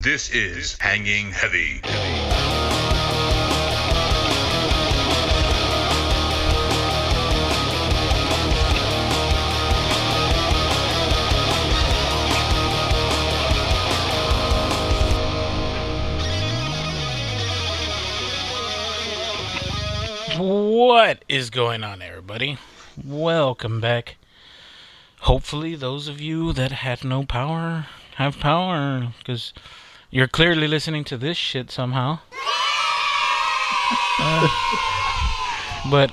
This is Hanging Heavy. What is going on, everybody? Welcome back. Hopefully, those of you that had no power have power, because you're clearly listening to this shit somehow. But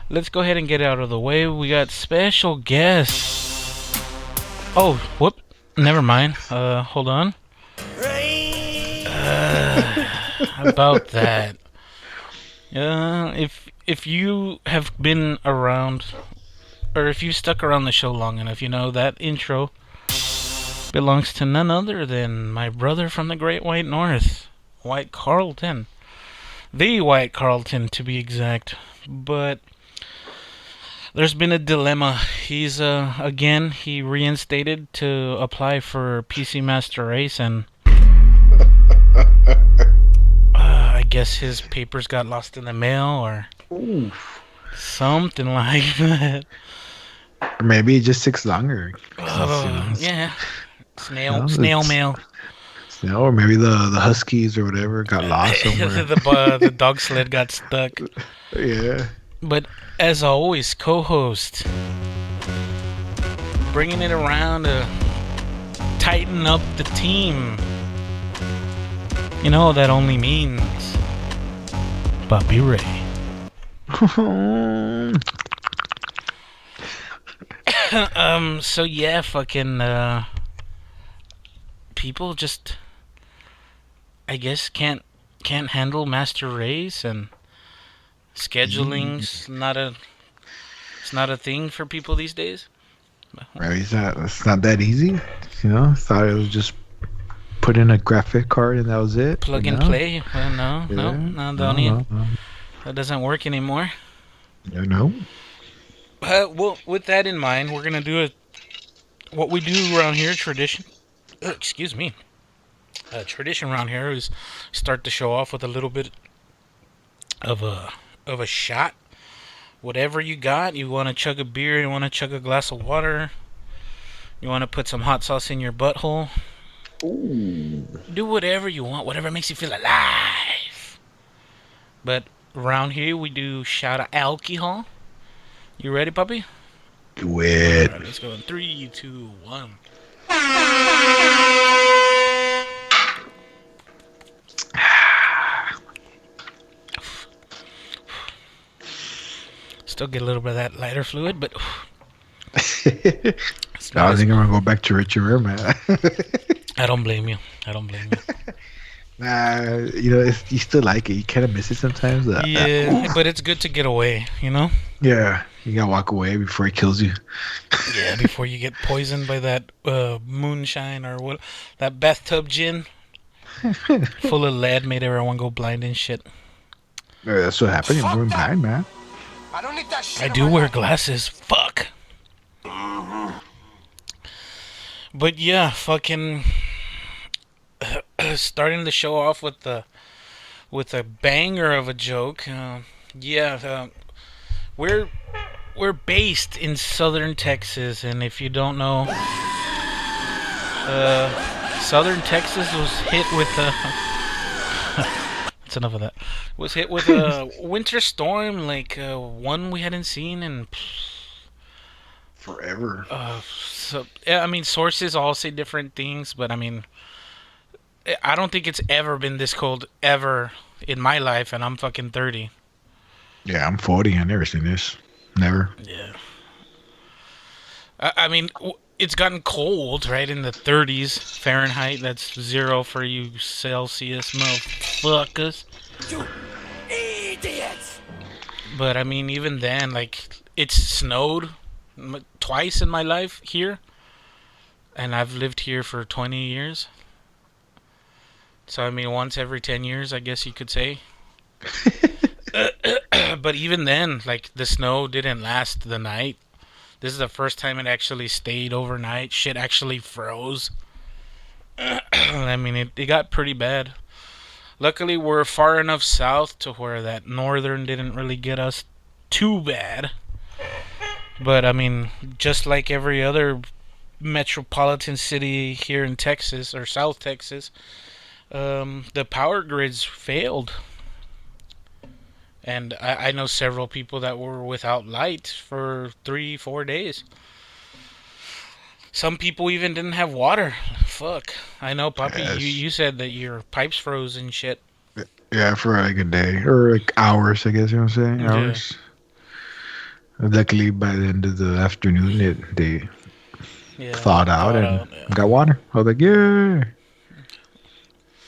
let's go ahead and get out of the way. We got special guests. Oh, whoop. Never mind. Hold on. About that. If you have been around, or if you stuck around the show long enough, you know that intro belongs to none other than my brother from the Great White North, White Carlton. The White Carlton, to be exact. But there's been a dilemma. He's, he reinstated to apply for PC Master Race, and I guess his papers got lost in the mail, or something like that. Or maybe it just takes longer. Yeah. Snail mail. Snail, or maybe the Huskies or whatever got lost somewhere. the dog sled got stuck. Yeah. But as always, co-host, bringing it around to tighten up the team. You know, that only means Bobby Ray. So yeah, fucking, people just, I guess, can't handle Master Race, and scheduling's not a thing for people these days. Maybe it's not that easy. You know, thought it was just put in a graphic card and that was it. Plug and play. Well, no, that doesn't work anymore. No. Well, with that in mind, we're gonna do what we do around here. Tradition. Excuse me. Tradition around here is start the show off with a little bit of a shot. Whatever you got. You want to chug a beer? You want to chug a glass of water? You want to put some hot sauce in your butthole? Ooh. Do whatever you want. Whatever makes you feel alive. But around here we do shot of alcohol. You ready, puppy? Do it. All right, let's go in 3, 2, 1. Still get a little bit of that lighter fluid, but I think I'm gonna go back to Richard Rare, man. I don't blame you. Nah, you know, you still like it. You kind of miss it sometimes. Yeah, but it's good to get away, you know? Yeah, you gotta walk away before it kills you. Yeah, before you get poisoned by that moonshine or what, that bathtub gin full of lead made everyone go blind and shit. Yeah, that's what happened. You're going blind, man. I don't need that shit. I do wear glasses. Fuck. But yeah, fucking starting the show off with a banger of a joke. We're based in southern Texas, and if you don't know, southern Texas was hit with a. That's enough of that. Was hit with a winter storm, like one we hadn't seen in Forever. So yeah, I mean, sources all say different things, but I mean, I don't think it's ever been this cold ever in my life, and I'm fucking 30. Yeah, I'm 40. I never seen this. Never. Yeah. I mean, it's gotten cold, right, in the 30s Fahrenheit. That's 0 for you Celsius motherfuckers. You idiots! But I mean, even then, like, it's snowed twice in my life here, and I've lived here for 20 years. So I mean, once every 10 years, I guess you could say. But even then, like, the snow didn't last the night. This is the first time it actually stayed overnight. Shit actually froze. I mean, it got pretty bad. Luckily, we're far enough south to where that northern didn't really get us too bad. But I mean, just like every other metropolitan city here in Texas or South Texas, the power grids failed. And I know several people that were without light for 3, 4 days. Some people even didn't have water. Fuck. I know, Poppy, Yes. you said that your pipes froze and shit. Yeah, for like a day or like hours, I guess you know what I'm saying. Yeah. Hours. Luckily, by the end of the afternoon, they Yeah. thawed out and yeah. got water. I was like, yeah.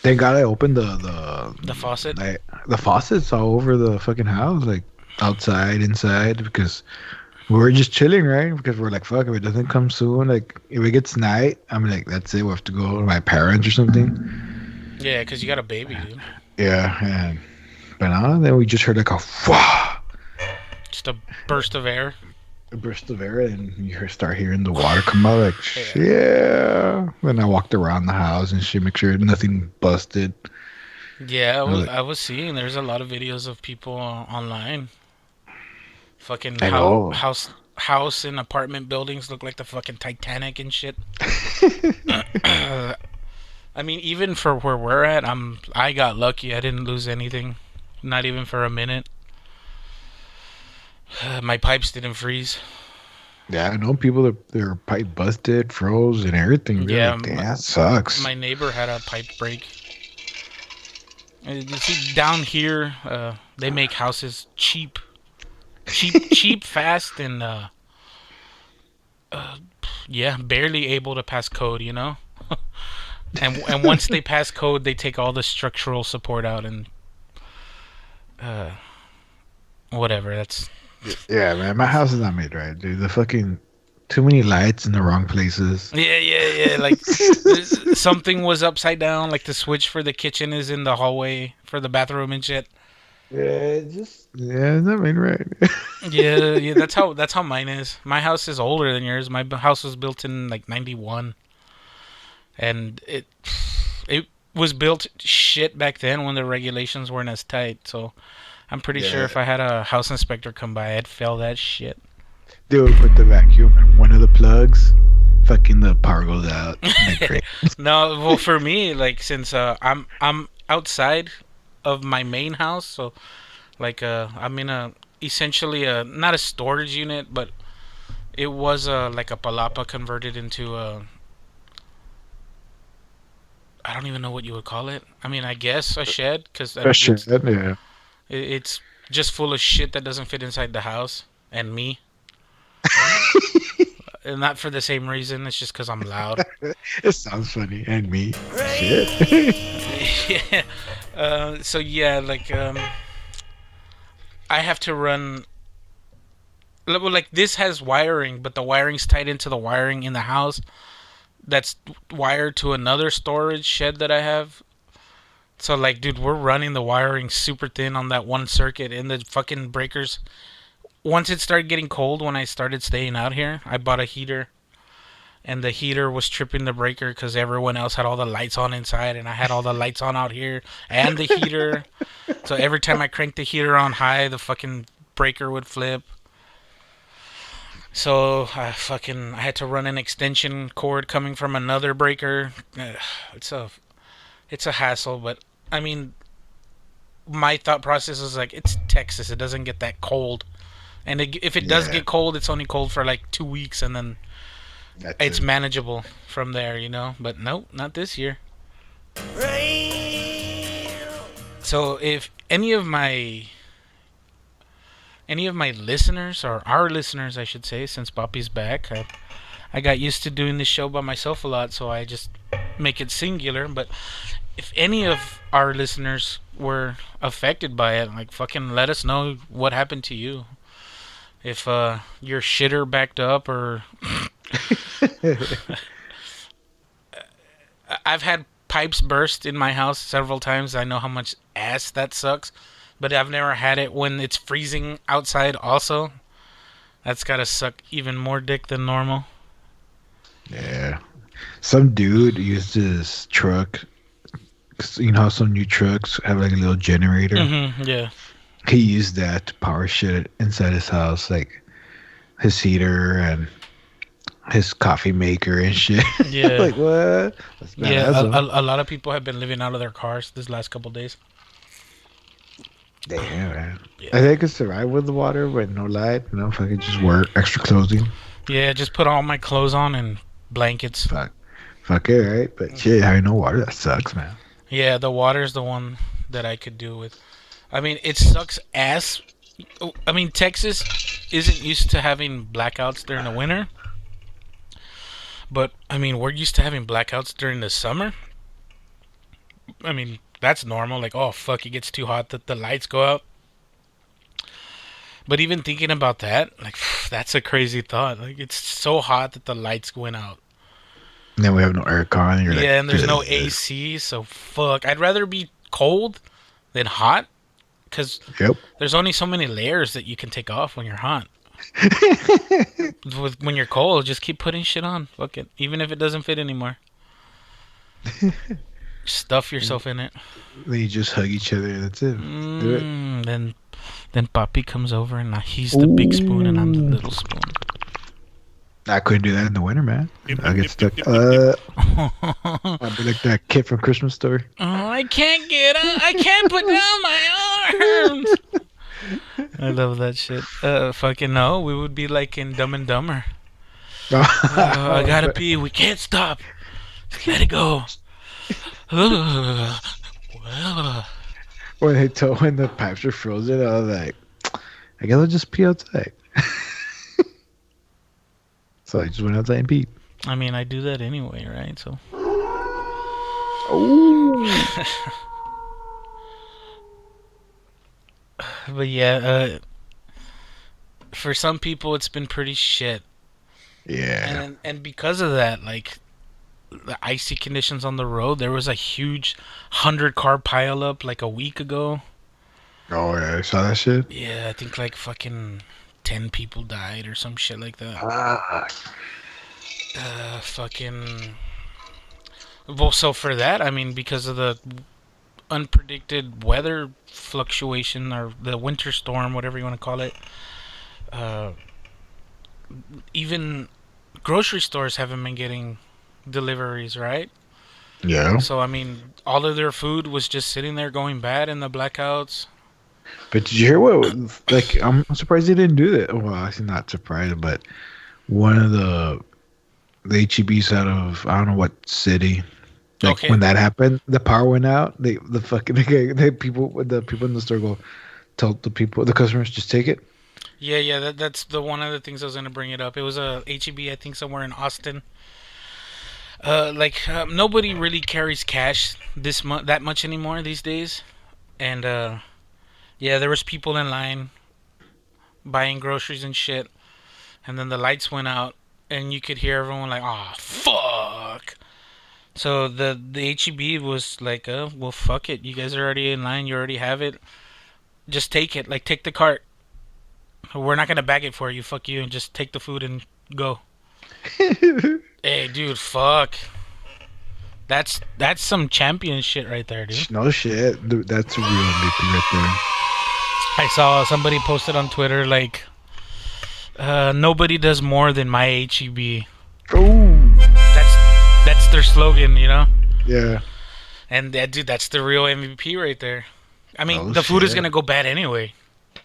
Thank God I opened The faucet? like, the faucets all over the fucking house, like outside, inside, because we were just chilling, right? Because we're like, fuck, if it doesn't come soon, like if it gets night, I'm like, that's it. We have to go to my parents or something. Yeah, because you got a baby, dude. Yeah, and but then we just heard like a wah, Just a burst of air. a burst of air, and start hearing the water come out. Like, yeah. Then I walked around the house and shit, make sure nothing busted. Yeah, Really? I was seeing there's a lot of videos of people online. Fucking I know. house and apartment buildings look like the fucking Titanic and shit. I mean, even for where we're at, I got lucky. I didn't lose anything, not even for a minute. My pipes didn't freeze. Yeah, I know people that their pipe busted, froze, and everything. Really. Yeah, Like, damn, that sucks. My neighbor had a pipe break. You see, down here, they make houses cheap, fast, and yeah, barely able to pass code. You know, and once they pass code, they take all the structural support out and whatever. That's Yeah, man, my house is not made right, dude. The fucking too many lights in the wrong places. yeah. Like something was upside down. Like the switch for the kitchen is in the hallway for the bathroom and shit. Yeah, it's not made right. Yeah. That's how mine is. My house is older than yours. My house was built in like '91, and it was built shit back then when the regulations weren't as tight. So I'm pretty sure Yeah. if I had a house inspector come by, I'd fail that shit. Dude, put the vacuum in one of the plugs. Fucking the power goes out. Like, great. No, well, for me, like since I'm outside of my main house, so like I'm in a essentially a not a storage unit, but it was like a palapa converted into a I don't even know what you would call it. I mean, I guess a shed because Question. Yeah. it's just full of shit that doesn't fit inside the house and me. And not for the same reason. It's just because I'm loud. It sounds funny. And me. Shit. Yeah. So yeah, like I have to run. Well, like this has wiring, but the wiring's tied into the wiring in the house. That's wired to another storage shed that I have. So like, dude, we're running the wiring super thin on that one circuit, and the fucking breakers. Once it started getting cold, when I started staying out here, I bought a heater. And the heater was tripping the breaker because everyone else had all the lights on inside, and I had all the lights on out here and the heater. So every time I cranked the heater on high, the fucking breaker would flip. So I had to run an extension cord coming from another breaker. It's a hassle, but I mean, my thought process is like, it's Texas, it doesn't get that cold, and if it does Yeah. get cold, it's only cold for like 2 weeks, and then That's it's it. manageable from there, you know. But nope, not this year. So if any of my listeners, or our listeners I should say, since Boppy's back, I got used to doing this show by myself a lot, so I just make it singular. But if any of our listeners were affected by it, like fucking let us know what happened to you. If your shitter backed up, or I've had pipes burst in my house several times. I know how much ass that sucks, but I've never had it when it's freezing outside also. That's gotta suck even more dick than normal. Yeah. Some dude used his truck. 'Cause you know how some new trucks have like a little generator. Yeah. He used that to power shit inside his house, like his heater and his coffee maker and shit. Yeah. Like what? That's Yeah. badass. A lot of people have been living out of their cars this last couple days. Damn, man. Yeah. I think I could survive with the water, but no light. You know, if I could just wear extra clothing. Yeah, just put all my clothes on and blankets. Fuck it, right? But shit, having no water, that sucks, man. Yeah, the water's the one that I could do with. I mean, it sucks ass. I mean, Texas isn't used to having blackouts during the winter. But, I mean, we're used to having blackouts during the summer. I mean, that's normal. Like, oh, fuck, it gets too hot that the lights go out. But even thinking about that, like, that's a crazy thought. Like, it's so hot that the lights went out. And then we have no aircon. And you're like, Yeah, and there's no "Ugh." AC, so fuck. I'd rather be cold than hot. Because Yep. there's only so many layers that you can take off when you're hot. When you're cold, just keep putting shit on. Fuck it. Even if it doesn't fit anymore. Stuff yourself in it. Then you just hug each other. That's it. Do it. Then Papi comes over and he's the big spoon and I'm the little spoon. I couldn't do that in the winter, man. I get stuck. I'd be like that kid from Christmas Story. Oh, I can't get up. I can't put down my arms. I love that shit. Fucking no. We would be like in Dumb and Dumber. I gotta pee. We can't stop. Just let it go. When the pipes were frozen, I was like, I guess I'll just pee outside. So I just went outside and peed. I mean, I do that anyway, right? So. Oh. But yeah, for some people, it's been pretty shit. Yeah. And because of that, like, the icy conditions on the road, there was a huge 100-car pileup like a week ago. Oh, yeah. I saw that shit. Yeah, I think like fucking 10 people died or some shit like that. Fucking. Well, so for that, I mean, because of the unpredicted weather fluctuation or the winter storm, whatever you want to call it, even grocery stores haven't been getting deliveries, right? Yeah. So, I mean, all of their food was just sitting there going bad in the blackouts. But did you hear what? Like, I'm surprised they didn't do that. Well, actually, not surprised, but one of the HEBs out of I don't know what city. Like Okay. when that happened, the power went out. The people in the store told the customers just take it. Yeah, that's the one of the things I was gonna bring it up. It was a HEB, I think, somewhere in Austin. Nobody really carries cash that much anymore these days, and yeah, there was people in line buying groceries and shit, and then the lights went out, and you could hear everyone like, "Oh fuck!" So the HEB was like, well, fuck it. You guys are already in line. You already have it. Just take it. Like, take the cart. We're not gonna bag it for you. Fuck you, and just take the food and go." Hey, dude, fuck. That's some champion shit right there, dude. No shit. Dude, that's a real MVP right I saw somebody posted on Twitter like, nobody does more than my HEB. there. Oh. That's their slogan, you know. Yeah. And dude, that's the real MVP right there. I mean, Oh, the food is shit. gonna go bad anyway.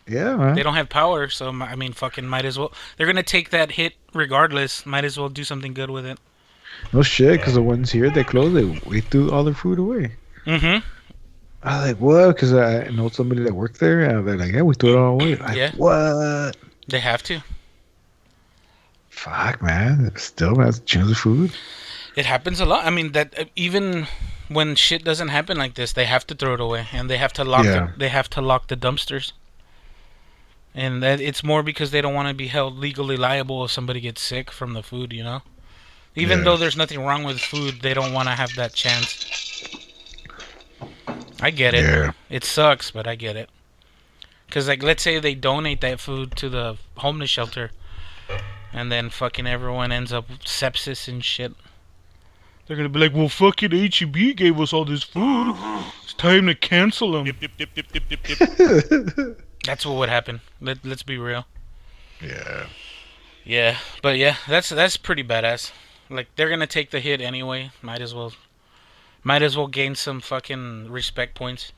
Yeah, man. They don't have power, so I mean, fucking might as well. They're gonna take that hit regardless. Might as well do something good with it. No shit, because the ones here, they close. We threw all their food away. Mm-hmm. I was like, what? Because I know somebody that worked there, and they're like, yeah, we threw it all away. Like, Yeah. what? They have to. Fuck, man. Still, man, change the food. It happens a lot. I mean, that even when shit doesn't happen like this, they have to throw it away, and they have to lock. Yeah. They have to lock the dumpsters. And that it's more because they don't want to be held legally liable if somebody gets sick from the food, you know. Even Yeah. though there's nothing wrong with food, they don't want to have that chance. I get it. Yeah. It sucks, but I get it. Cause like, let's say they donate that food to the homeless shelter, and then fucking everyone ends up with sepsis and shit. They're gonna be like, well, fucking HEB gave us all this food. It's time to cancel them. That's what would happen. Let's be real. Yeah. Yeah, but yeah, that's pretty badass. Like they're gonna take the hit anyway. Might as well gain some fucking respect points.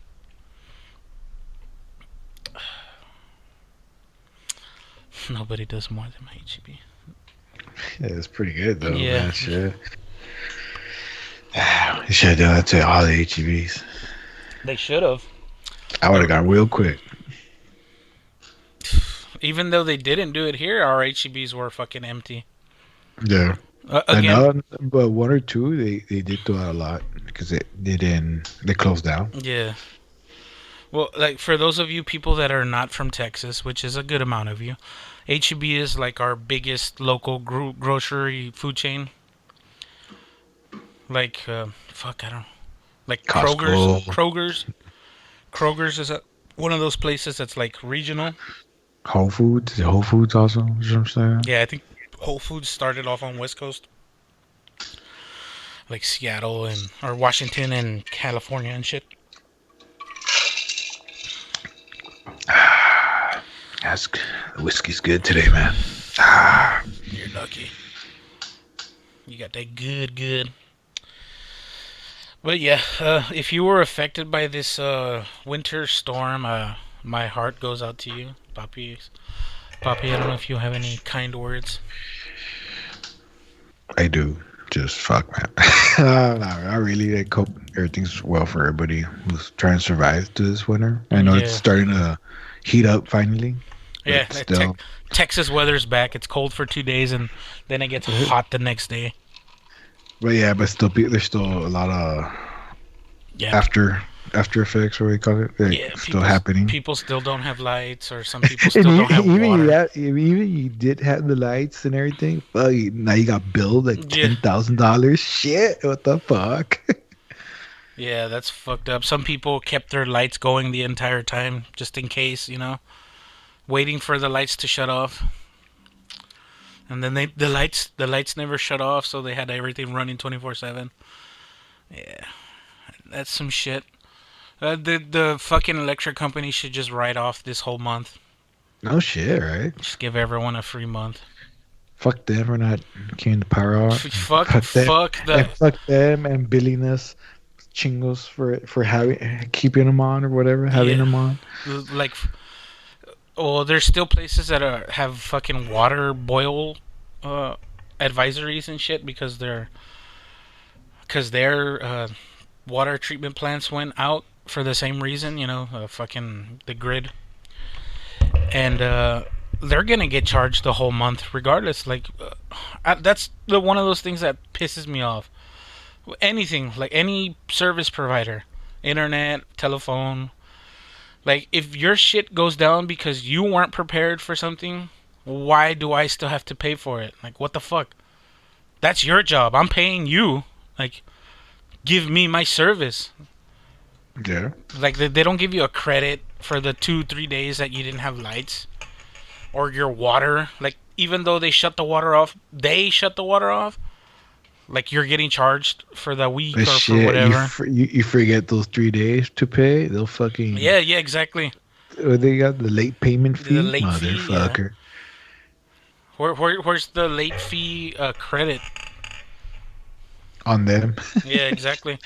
Nobody does more than my HEB. Yeah, it's pretty good though. Yeah. Man, shit. You should have done that to all the HEBs. They should have. I would have gone real quick. Even though they didn't do it here, our HEBs were fucking empty. Yeah. Again, know, but one or two they did do it a lot because they closed down. yeah. Well, like for those of you people that are not from Texas, which is a good amount of you, HEB is like our biggest local grocery food chain. Like, fuck, I don't. Like Costco. Kroger's is one of those places that's like regional. Whole Foods. Is it Whole Foods also? You know what I'm saying? Yeah, I think Whole Foods started off on West Coast, like Seattle or Washington and California and shit. The whiskey's good today, man. You're lucky. You got that good. But yeah, if you were affected by this winter storm, my heart goes out to you, Papi. Papi, I don't know if you have any kind words. I do. Just fuck, man. Not really. I hope everything's well for everybody who's trying to survive through this winter. I know it's starting to heat up finally. Yeah, still. Texas weather's back. It's cold for 2 days, and then it gets hot the next day. But yeah, but still, there's still a lot of after effects, what we call it, still happening. People still don't have lights, or some people still don't have water. Even you did have the lights and everything. Well, now you got billed like $10,000. Shit, what the fuck? Yeah, that's fucked up. Some people kept their lights going the entire time, just in case, waiting for the lights to shut off. And then the lights never shut off, so they had everything running 24/7. Yeah, that's some shit. The fucking electric company should just write off this whole month. No shit, right? Just give everyone a free month. Fuck them for not keeping the power off. Fuck them and billing us chingos for keeping them on or whatever, having them on. Like, there's still places that have fucking water boil advisories and shit because their water treatment plants went out for the same reason, fucking the grid. And they're gonna get charged the whole month regardless. Like, that's one of those things that pisses me off. Anything, like any service provider, internet, telephone, like if your shit goes down because you weren't prepared for something, why do I still have to pay for it? Like, what the fuck? That's your job. I'm paying you. Like, give me my service. Yeah. Like, they don't give you a credit for the 2-3 days that you didn't have lights or your water. Like, even though they shut the water off, like, you're getting charged for the week or for whatever. You forget those 3 days to pay. They'll fucking yeah, exactly. They got the late payment fee, the late motherfucker. Fee, yeah. Where's the late fee credit on them? Yeah, exactly.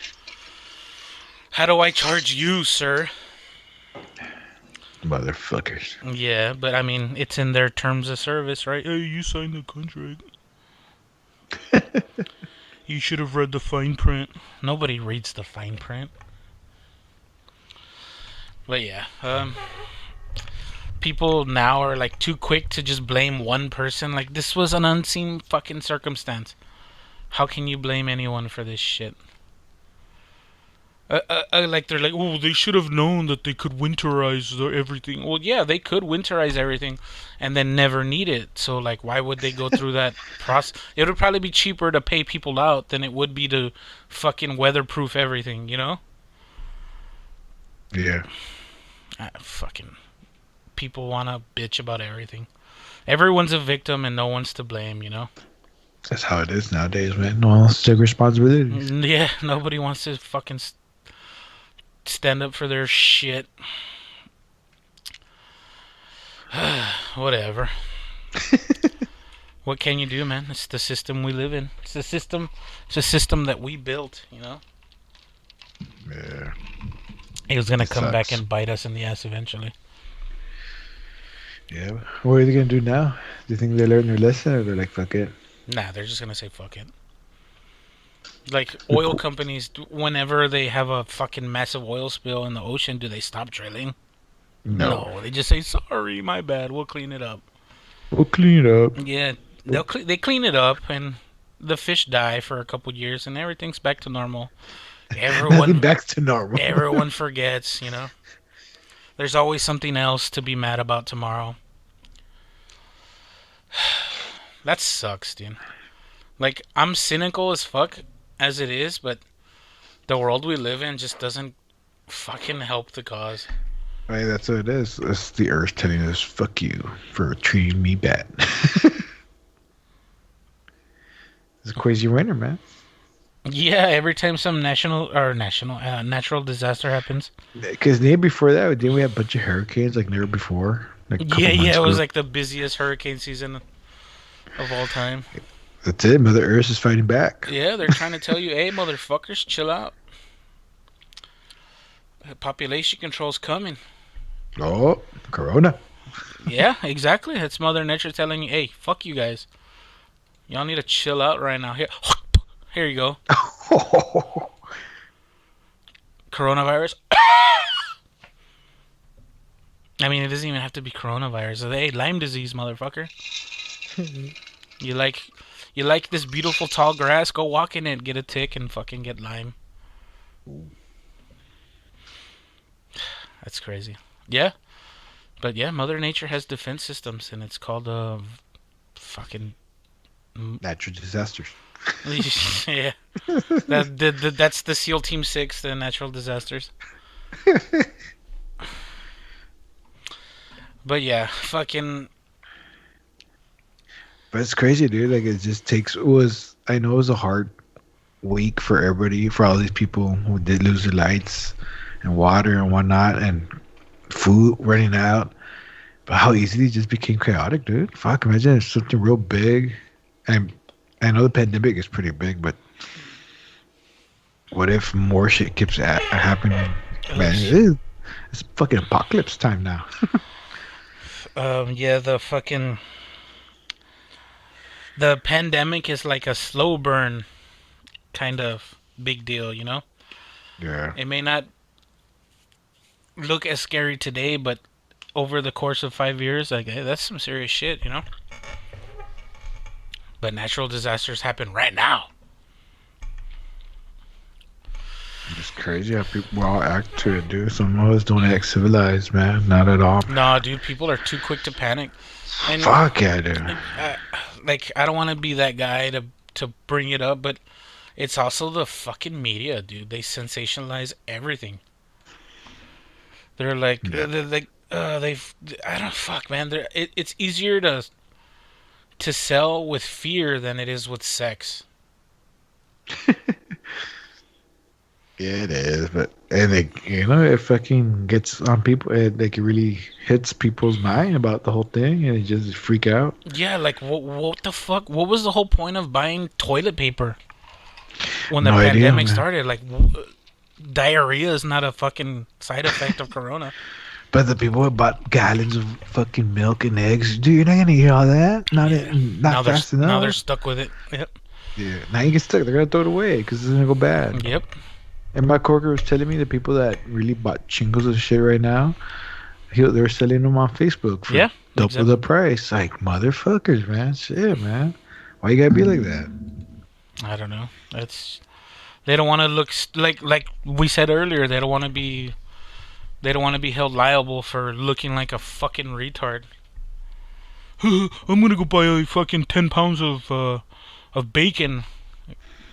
How do I charge you, sir? Motherfuckers. Yeah, but I mean, it's in their terms of service, right? Hey, you signed the contract. You should have read the fine print. Nobody reads the fine print. But yeah, people now are like too quick to just blame one person. Like, this was an unseen fucking circumstance. How can you blame anyone for this shit? Like, they're like, oh, they should have known that they could winterize everything. Well, yeah, they could winterize everything and then never need it. So, like, why would they go through that process? It would probably be cheaper to pay people out than it would be to fucking weatherproof everything, Yeah. Fucking people want to bitch about everything. Everyone's a victim and no one's to blame, That's how it is nowadays, man. No one wants to take responsibilities. Yeah, nobody wants to fucking stand up for their shit. Whatever. What can you do, man? It's the system we live in. It's the system. It's a system that we built. You know. Yeah. It was gonna It come back sucks. and bite us in the ass eventually. Yeah. What are they gonna do now? Do you think they learned their lesson, or they're like, fuck it? Nah, they're just gonna say fuck it. Like oil companies, whenever they have a fucking massive oil spill in the ocean, do they stop drilling? No. No, they just say sorry, my bad. We'll clean it up. We'll clean it up. Yeah, they clean it up and the fish die for a couple years and everything's back to normal. Nothing Everyone back to normal. everyone forgets, you know. There's always something else to be mad about tomorrow. That sucks, dude. Like I'm cynical as fuck as it is, but the world we live in just doesn't fucking help the cause. Right, that's what it is. It's the earth telling us, fuck you for treating me bad. It's a crazy winter, man. Yeah, every time some natural disaster happens. Because the day before that, didn't we have a bunch of hurricanes like never before? Like a couple Yeah, months it was ago? like the busiest hurricane season of all time. That's it. Mother Earth is fighting back. Yeah, they're trying to tell you, hey, motherfuckers, chill out. Population control's coming. Oh, Corona. Yeah, exactly. It's Mother Nature telling you, hey, fuck you guys. Y'all need to chill out right now. Here you go. Coronavirus. I mean, it doesn't even have to be coronavirus. Hey, Lyme disease, motherfucker. You like this beautiful tall grass? Go walk in it, get a tick, and fucking get Lyme. That's crazy. Yeah, but yeah, Mother Nature has defense systems, and it's called fucking Natural disasters. yeah. That's the SEAL Team 6, the natural disasters. But yeah, fucking But it's crazy, dude. Like, it just takes. It was. I know it was a hard week for everybody, for all these people who did lose their lights and water and whatnot, and food running out. But how easily it just became chaotic, dude. Fuck, imagine it's something real big. And I know the pandemic is pretty big, but what if more shit keeps happening? Man, it is. It's fucking apocalypse time now. yeah, the pandemic is like a slow burn kind of big deal, you know? Yeah. It may not look as scary today, but over the course of 5 years, like that's some serious shit, you know? But natural disasters happen right now. It's crazy how people all act to it, dude. Some of us don't act civilized, man. Not at all. Nah, dude, people are too quick to panic. And Fuck yeah, dude. like I don't want to be that guy to bring it up, but it's also the fucking media, dude. They sensationalize everything. They're like, they've, I don't fuck, man. It's easier to sell with fear than it is with sex. Yeah, it is, but and it fucking gets on people. It like it really hits people's mind about the whole thing, and they just freak out. Yeah, like what the fuck? What was the whole point of buying toilet paper when the No idea, pandemic man. started? Like, diarrhea is not a fucking side effect of corona. But the people who bought gallons of fucking milk and eggs, dude, you're not gonna eat all that. Not Now they're fast enough. now they're stuck with it. Yep. Yeah, now you get stuck. They're gonna throw it away because it's gonna go bad. Yep. And my coworker was telling me the people that really bought chingos of shit right now, they were selling them on Facebook for Yeah, double exactly. the price. Like, motherfuckers, man. Shit, man. Why you gotta be like that? I don't know. They don't want to look like we said earlier. They don't want to be held liable for looking like a fucking retard. I'm gonna go buy a fucking 10 pounds of bacon.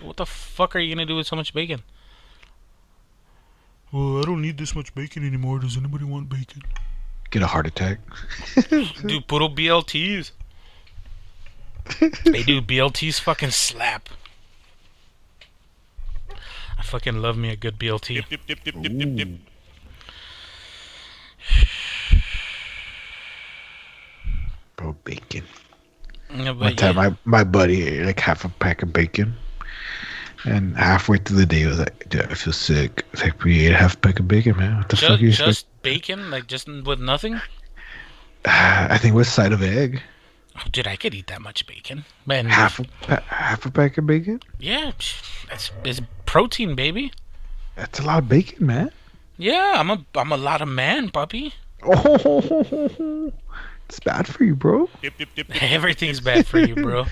What the fuck are you gonna do with so much bacon? Well, I don't need this much bacon anymore. Does anybody want bacon? Get a heart attack. Dude, puro BLTs. They do. BLTs fucking slap. I fucking love me a good BLT. Ooh. Bro, bacon. Yeah, One but time, yeah. my buddy ate like half a pack of bacon, and halfway through the day, he was like, "Dude, I feel sick." It's like, we ate half a pack of bacon, man. What the fuck you expect? Just bacon, like just with nothing. I think with side of egg, Oh, dude, I could eat that much bacon. Man, half a pack of bacon. yeah, it's protein, baby. That's a lot of bacon, man. Yeah, I'm a lot of man, puppy. Oh, it's bad for you, bro. Everything's bad for you, bro.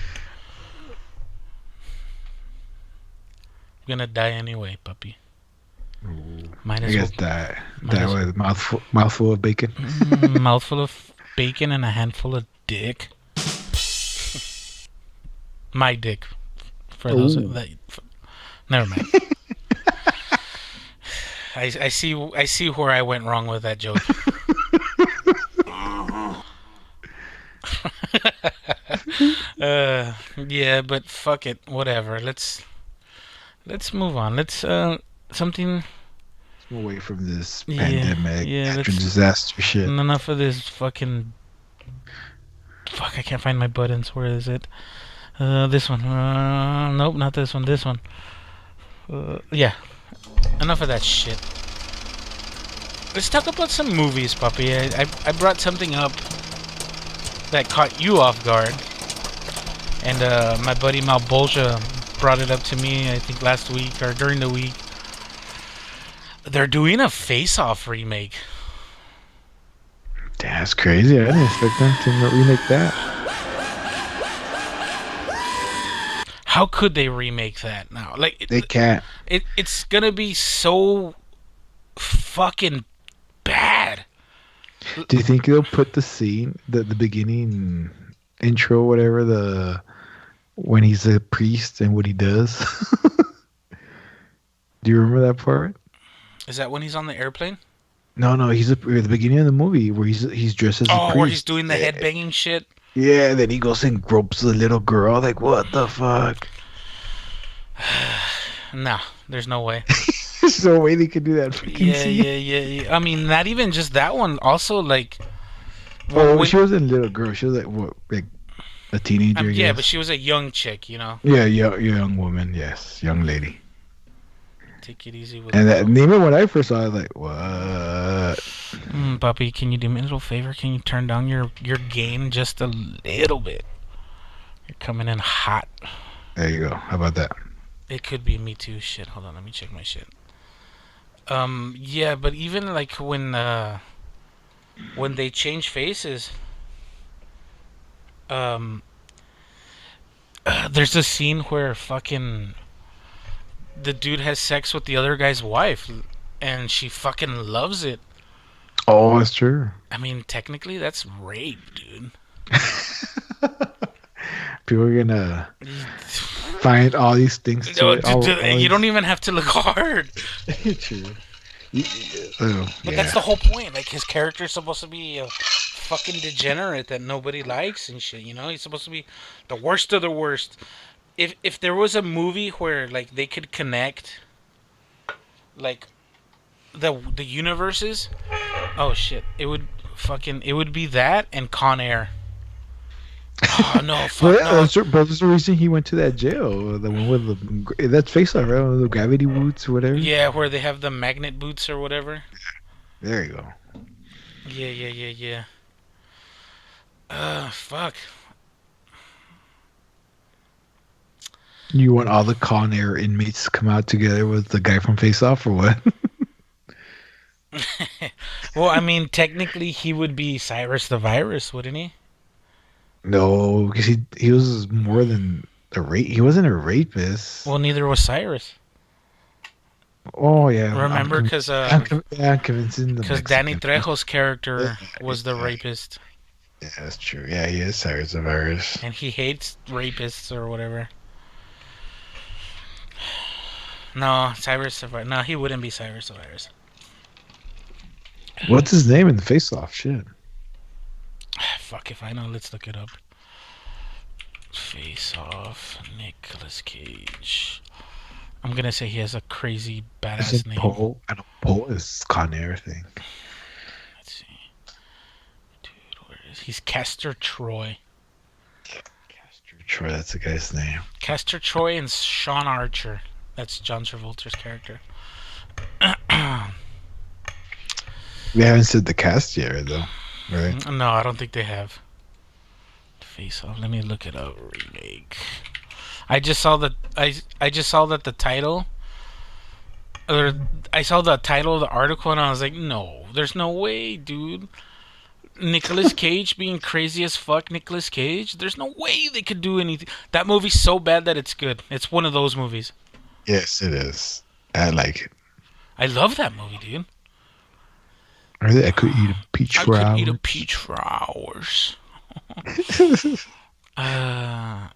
You're gonna die anyway, puppy. Might I as guess well. that was mouthful of bacon. Mouthful of bacon and a handful of dick. My dick. For those Ooh. that. Never mind. I see where I went wrong with that joke. Yeah, but fuck it, whatever. Let's move on. Let's something. Away from this Yeah, pandemic, yeah, natural let's- disaster shit. Enough of this fucking. Fuck! I can't find my buttons. Where is it? This one. Nope, not this one. This one. Yeah. Enough of that shit. Let's talk about some movies, puppy. I brought something up that caught you off guard, and my buddy Malbolgia brought it up to me. I think last week or during the week. They're doing a Face Off remake. That's crazy. I didn't expect them to remake that. How could they remake that now? Like They can't. it's gonna be so fucking bad. Do you think they'll put the scene, the beginning intro, whatever, when he's a priest and what he does? Do you remember that part? Is that when he's on the airplane? No, he's at the beginning of the movie where he's dressed as a priest. Where he's doing the headbanging shit. Yeah, then he goes and gropes the little girl. Like, what the fuck? Nah, there's no way. There's no way they could do that. Freaking scene. Yeah. I mean, not even just that one. Also, like, Oh, when- she wasn't a little girl. She was like what, like a teenager. I yeah, guess. but she was a young chick, you know. Yeah, young woman. Yes, young lady. Take it easy with And it. even when I first saw it, I was like, what? Puppy, can you do me a little favor? Can you turn down your gain just a little bit? You're coming in hot. There you go. How about that? It could be me too. Shit, hold on, let me check my shit. Yeah, but even like when they change faces, there's a scene where fucking the dude has sex with the other guy's wife, and she fucking loves it. Oh, that's true. I mean, technically, that's rape, dude. People are gonna find all these things to No, it. All you these- don't even have to look hard. True. Oh, But yeah. that's the whole point. Like, his character's supposed to be a fucking degenerate that nobody likes and shit, you know? He's supposed to be the worst of the worst. If there was a movie where, like, they could connect, like, the universes, oh, shit. It would be that and Con Air. Oh, no, Well, fuck yeah, no. but that's the reason he went to that jail. The one with that's Face Off, right? With the gravity boots or whatever. Yeah, where they have the magnet boots or whatever. There you go. Yeah. Fuck. You want all the Con Air inmates to come out together with the guy from Face Off, or what? Well, I mean, technically, he would be Cyrus the Virus, wouldn't he? No, because he was more than a rape. He wasn't a rapist. Well, neither was Cyrus. Oh yeah. Remember, because I'm convincing the Danny Mexican. Trejo's character was the rapist, Yeah, that's true. Yeah, he is Cyrus the Virus. and he hates rapists or whatever. No, Cyrus the Virus. No, he wouldn't be Cyrus the Virus. What's his name in the Face Off? Shit. Fuck if I know. Let's look it up. Face Off, Nicolas Cage. I'm gonna say he has a crazy I badass think name. Poe. I know Poe is Con Air, I think. Let's see. Dude, where is he's Castor Troy. Castor Troy, that's the guy's name. Castor Troy and Sean Archer. That's John Travolta's character. We haven't said the cast yet, though, right? No, I don't think they have. Face Off. Let me look it up. Remake. I just saw that. I just saw that the title. Or I saw the title of the article and I was like, no, there's no way, dude. Nicolas Cage being crazy as fuck. Nicolas Cage. There's no way they could do anything. That movie's so bad that it's good. It's one of those movies. Yes, it is. I like it. I love that movie, dude. I could eat a peach I for could hours. eat a peach for hours. I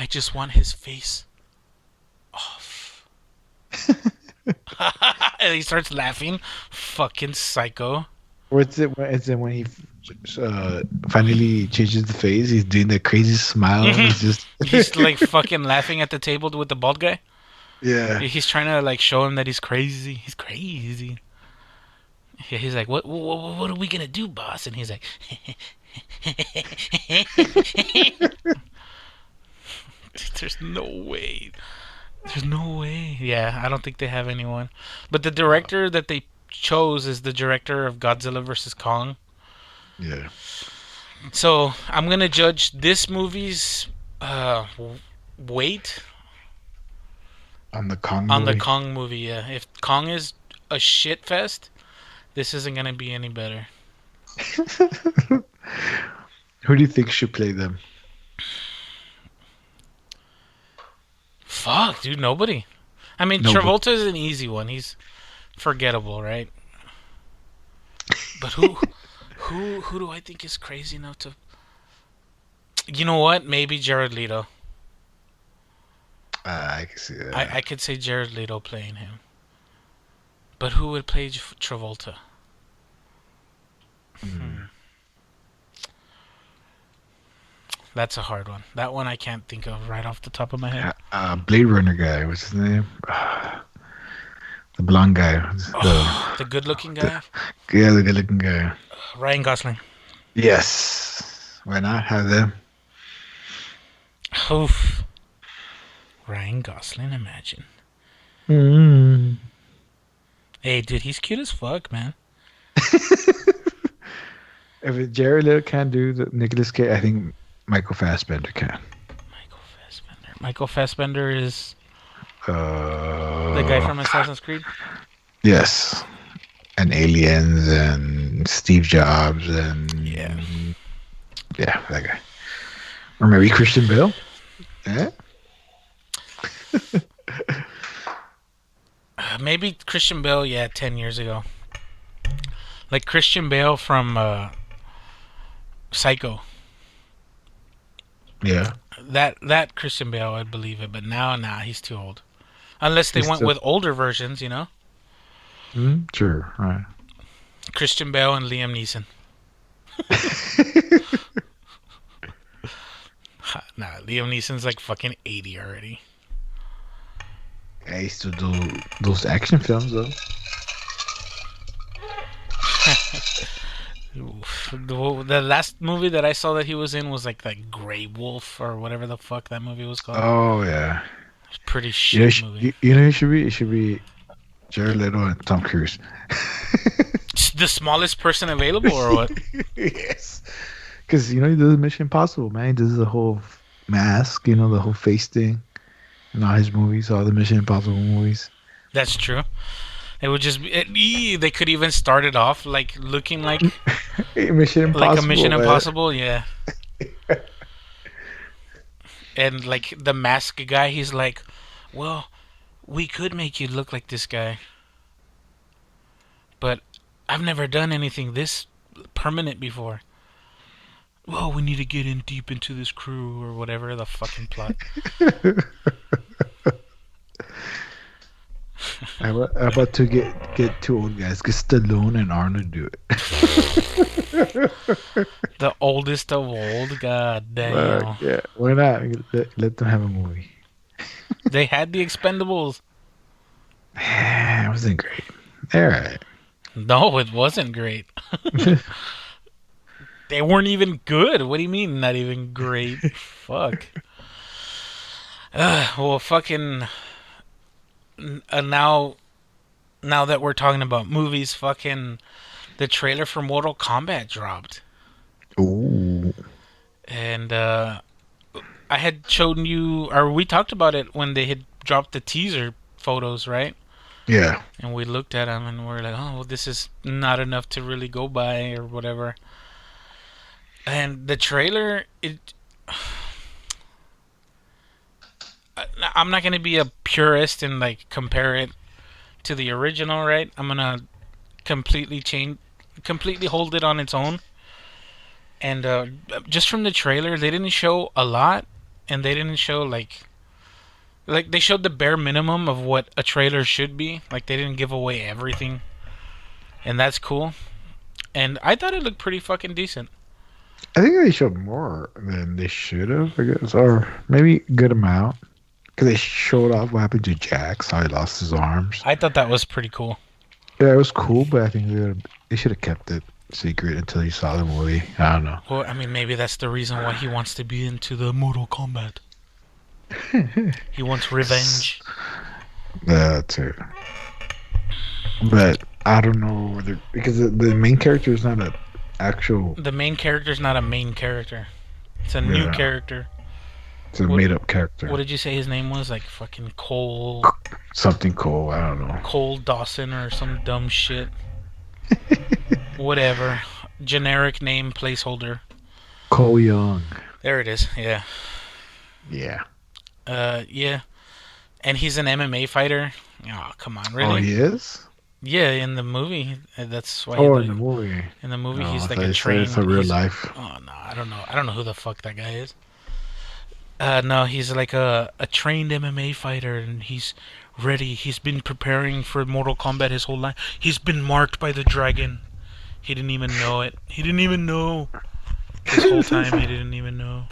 just want his face off. And he starts laughing. Fucking psycho. What's it? Is it when he finally changes the face? He's doing that crazy smile. Mhm. He's just He's like fucking laughing at the table with the bald guy. yeah. He's trying to like show him that he's crazy. He's crazy. Yeah, he's like, what are we gonna do, boss? And he's like, there's no way. There's no way. Yeah, I don't think they have anyone. But the director that they chose is the director of Godzilla vs. Kong. Yeah. So I'm gonna judge this movie's weight On the Kong on the movie. Kong movie. Yeah, if Kong is a shit fest, this isn't gonna be any better. Who do you think should play them? Fuck, dude, nobody. I mean, Nobody. Travolta is an easy one. He's forgettable, right? But who do I think is crazy enough to? You know what? Maybe Jared Leto. I can see that. I could say Jared Leto playing him. But who would play Travolta? That's a hard one. That one I can't think of right off the top of my head. Blade Runner guy. What's his name? The blonde guy. The good-looking guy, Yeah, the good-looking guy. Ryan Gosling. Yes. Why not have them? Oof. Ryan Gosling, imagine. Mm. Hey, dude, he's cute as fuck, man. If Jared Leto can't do the Nicolas Cage, I think Michael Fassbender can. Michael Fassbender is The the guy from Assassin's Creed. Yes. And Aliens and Steve Jobs and Yeah. Yeah, that guy. Or maybe Christian Bale. Yeah. Maybe Christian Bale, yeah, 10 years ago. Like Christian Bale from Psycho. Yeah. That Christian Bale, I'd believe it, but now, he's too old. Unless they He's went still- with older versions, you know? Sure. Right. Christian Bale and Liam Neeson. Nah, Liam Neeson's like fucking 80 already. I used to do those action films though. Oof. The last movie that I saw that he was in was like that Grey Wolf or whatever the fuck that movie was called. Oh yeah. Pretty You know, shit movie. it should be Jared Leto and Tom Cruise. The smallest person available or what? Yes. Because he does Mission Impossible, man. He does the whole mask, the whole face thing, and all his movies, all the Mission Impossible movies. That's true. It would just be, they could even start it off like looking like Mission Impossible. like a Mission man. Impossible, yeah. And like the mask guy, he's like, well, we could make you look like this guy, but I've never done anything this permanent before. Well, we need to get in deep into this crew or whatever the fucking plot. I'm about to get two old guys. Get Stallone and Arnold do it. The oldest of old. God Fuck damn. yeah. Why not? Let them have a movie. They had the Expendables. It wasn't great. Alright. No, it wasn't great. They weren't even good. What do you mean, not even great? Fuck. Well, fucking. Now that we're talking about movies, fucking. The trailer for Mortal Kombat dropped. Ooh. And, I had shown you, or we talked about it when they had dropped the teaser photos, right? Yeah. And we looked at them and we're like, oh, well, this is not enough to really go by or whatever. And the trailer, I'm not gonna be a purist and like compare it to the original, right? I'm gonna completely hold it on its own. And just from the trailer, they didn't show a lot, and they didn't show like they showed the bare minimum of what a trailer should be. Like they didn't give away everything, and that's cool. And I thought it looked pretty fucking decent. I think they showed more than they should have, I guess. Or maybe a good amount. Because they showed off what happened to Jax, how he lost his arms. I thought that was pretty cool. Yeah, it was cool, but I think they should have kept it secret until you saw the movie. I don't know. Well, I mean, maybe that's the reason why he wants to be into the Mortal Kombat. He wants revenge. That too. But I don't know whether because the main character is not an actual. The main character's not a main character. It's a new Yeah. character. It's a What- made up character. What did you say his name was? Like fucking Something cool. I don't know. Cole Dawson or some dumb shit. Whatever. Generic name placeholder. Cole Young. There it is. Yeah. Yeah. Yeah. And he's an MMA fighter. Oh, come on, Oh, really? he is. Yeah, in the movie. That's why. Oh, in the movie. in the movie, Oh, he's I like thought a you said trained. it's a real he's- life. Oh no, I don't know. I don't know who the fuck that guy is. No, he's like a trained MMA fighter, and he's ready. He's been preparing for Mortal Kombat his whole life. He's been marked by the dragon. He didn't even know it. He didn't even know. This whole time, he didn't even know.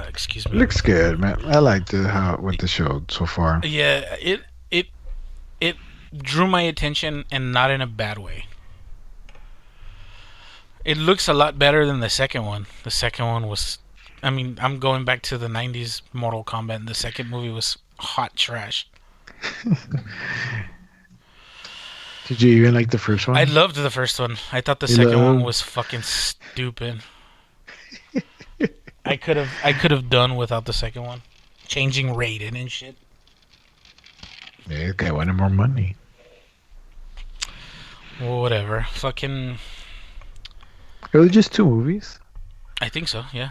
Excuse me. Looks good, man. I liked how it went the show so far. Yeah, it drew my attention, and not in a bad way. It looks a lot better than the second one. The second one was, I mean, I'm going back to the 90s Mortal Kombat, and the second movie was hot trash. Did you even like the first one? I loved the first one. I thought the You second one loved- was fucking stupid. I could have done without the second one. Changing Raiden and shit. Yeah, this guy wanted more money. Well, whatever. Fucking, It was just 2 movies. I think so, yeah.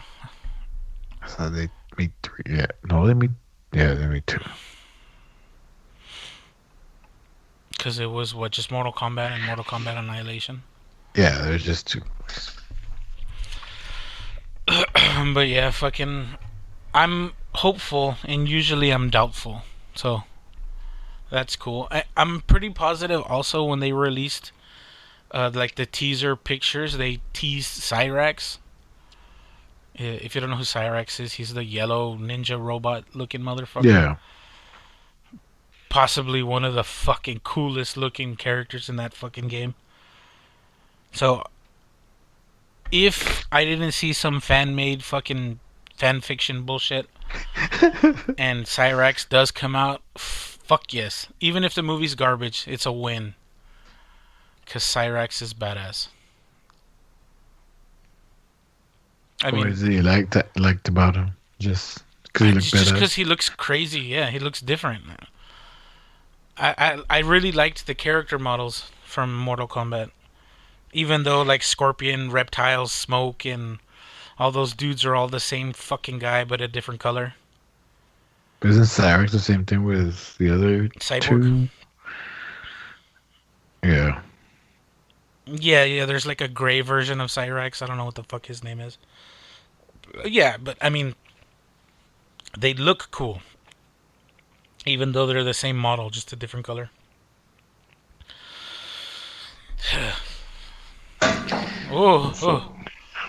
I thought they made 3. Yeah, no, they made. Yeah, they made 2. Because it was, what, just Mortal Kombat and Mortal Kombat Annihilation? Yeah, there's just 2. But yeah, fucking, I'm hopeful, and usually I'm doubtful. So, that's cool. I'm pretty positive also when they released, like the teaser pictures, they teased Cyrax. If you don't know who Cyrax is, he's the yellow ninja robot looking motherfucker. Yeah. Possibly one of the fucking coolest looking characters in that fucking game. So, if I didn't see some fan-made fucking fan fiction bullshit, and Cyrax does come out, fuck yes. Even if the movie's garbage, it's a win. Because Cyrax is badass. I What mean, is it you liked about him? Just because he looked just better. because he looks crazy. Yeah, he looks different. I really liked the character models from Mortal Kombat. Even though, like, Scorpion, Reptiles, Smoke, and all those dudes are all the same fucking guy, but a different color. Isn't Cyrax the same thing with the other Cyborg? 2? Yeah. Yeah, there's like a gray version of Cyrax. I don't know what the fuck his name is. Yeah, but, I mean, they look cool. Even though they're the same model, just a different color. Oh, oh,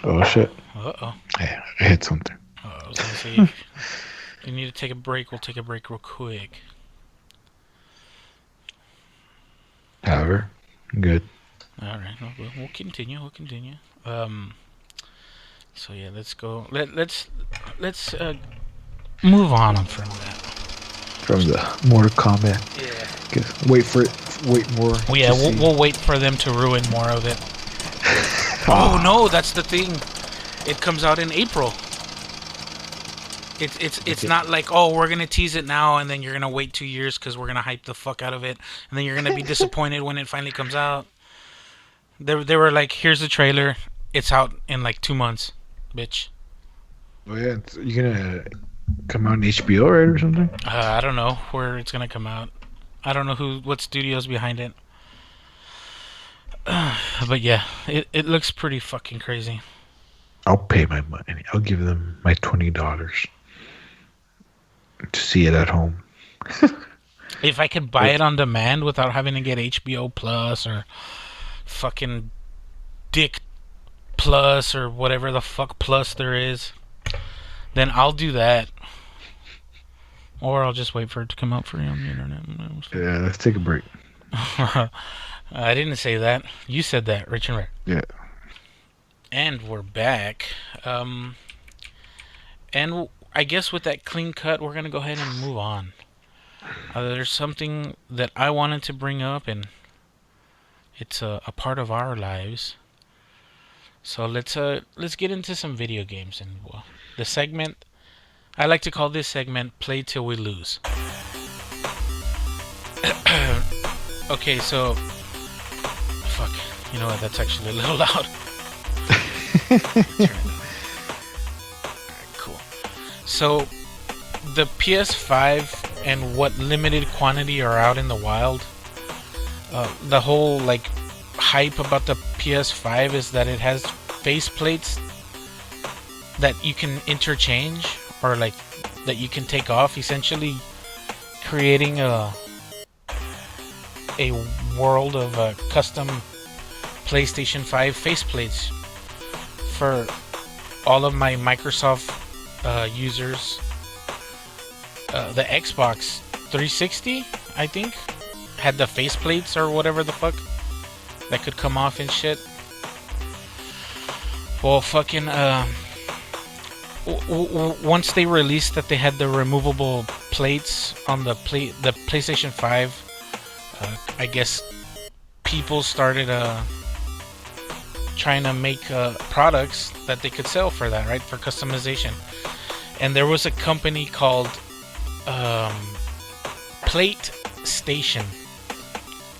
Oh shit! uh-oh. Yeah, I hit something. I was gonna say, if you need to take a break, we'll take a break real quick. However, good. Alright, we'll continue, so yeah, let's go, let's move on from that. From the Mortal Kombat. Yeah. Wait for it. Wait more. Yeah, to see. we'll wait for them to ruin more of it. Oh no, that's the thing. It comes out in April. It's Okay. not like, oh, we're gonna tease it now and then you're gonna wait 2 years because we're gonna hype the fuck out of it and then you're gonna be disappointed when it finally comes out. They were like, here's the trailer. It's out in like 2 months, bitch. Oh yeah, you're gonna come out on HBO, right, or something? I don't know where it's gonna come out. I don't know what studio's behind it. But yeah, it looks pretty fucking crazy. I'll pay my money. I'll give them my $20 to see it at home. If I could buy it on demand without having to get HBO Plus or fucking Dick Plus or whatever the fuck plus there is, then I'll do that. Or I'll just wait for it to come out free on the internet. Yeah, let's take a break. I didn't say that. You said that, Rich and Rare. Yeah. And we're back. And I guess with that clean cut, we're going to go ahead and move on. There's something that I wanted to bring up, and it's a part of our lives. So let's get into some video games, and the segment I like to call this segment "Play Till We Lose." Okay, so fuck. You know what? That's actually a little loud. Turn it down. Alright, cool. So the PS5 and what limited quantity are out in the wild. The whole like hype about the PS5 is that it has faceplates that you can interchange or like that you can take off, essentially creating a world of custom PlayStation 5 faceplates for all of my Microsoft users. The Xbox 360, I think, had the faceplates or whatever the fuck that could come off and shit. Well, fucking once they released that they had the removable plates on the PlayStation 5, I guess people started trying to make products that they could sell for that, right? For customization. And there was a company called Plate Station.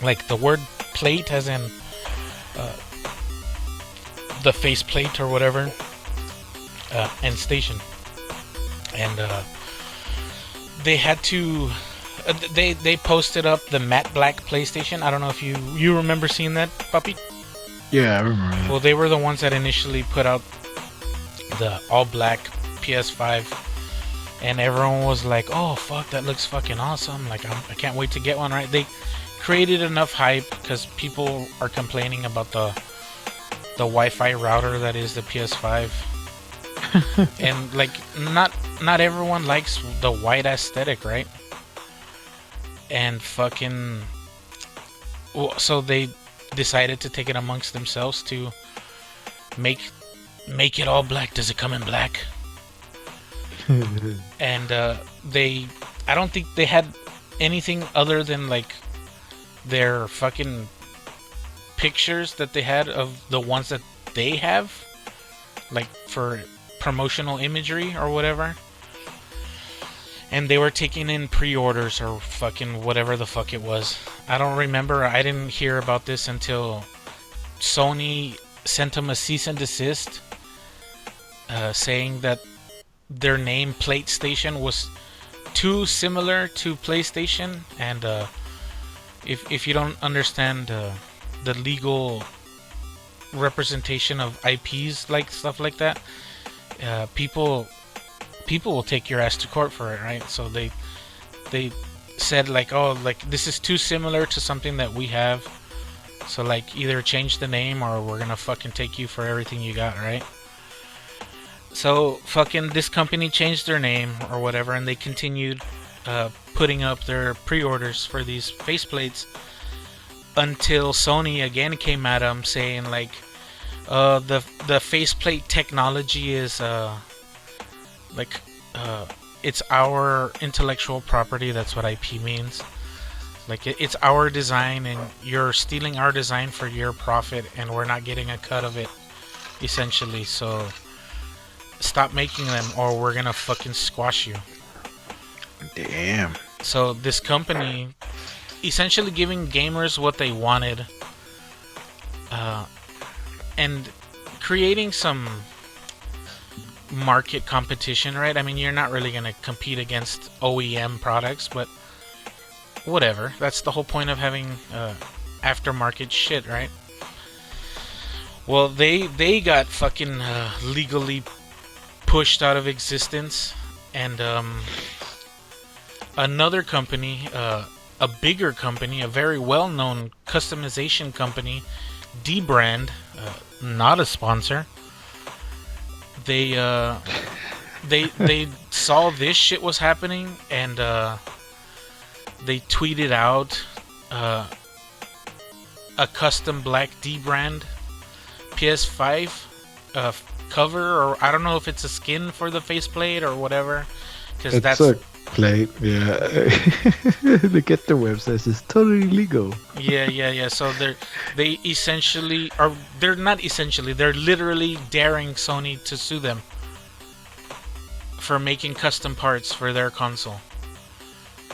Like the word plate as in the faceplate or whatever. And station. And they had to... They posted up the matte black PlayStation. I don't know if you remember seeing that, Puppy? Yeah, I remember that. Well, they were the ones that initially put out the all black PS5, and everyone was like, "Oh fuck, that looks fucking awesome! Like I can't wait to get one." Right? They created enough hype because people are complaining about the Wi-Fi router that is the PS5, and like not everyone likes the white aesthetic, right? And fucking, so they decided to take it amongst themselves to make it all black. Does it come in black? And I don't think they had anything other than like their fucking pictures that they had of the ones that they have, like for promotional imagery or whatever. And they were taking in pre-orders or fucking whatever the fuck it was. I don't remember. I didn't hear about this until Sony sent them a cease and desist, saying that their name PlayStation was too similar to PlayStation, and if you don't understand the legal representation of IPs, like stuff like that, people will take your ass to court for it, right? So they said like, oh, like this is too similar to something that we have, So like either change the name or we're gonna fucking take you for everything you got, right? So fucking this company changed their name or whatever, and they continued putting up their pre-orders for these faceplates until Sony again came at them saying like the faceplate technology is it's our intellectual property. That's what IP means. Like it's our design, and you're stealing our design for your profit, and we're not getting a cut of it, essentially. So stop making them, or we're gonna fucking squash you. Damn. So this company, essentially giving gamers what they wanted, and creating some market competition, right? I mean, you're not really gonna compete against OEM products, but whatever. That's the whole point of having aftermarket shit, right? Well, they got fucking legally pushed out of existence, and another company, a bigger company, a very well-known customization company, Dbrand, not a sponsor. They saw this shit was happening, and they tweeted out a custom black Dbrand PS5 cover, or I don't know if it's a skin for the faceplate or whatever, because It's that's a plate, yeah. Look at the website, it's totally legal. yeah. So they essentially, or they're not essentially, they're literally daring Sony to sue them for making custom parts for their console.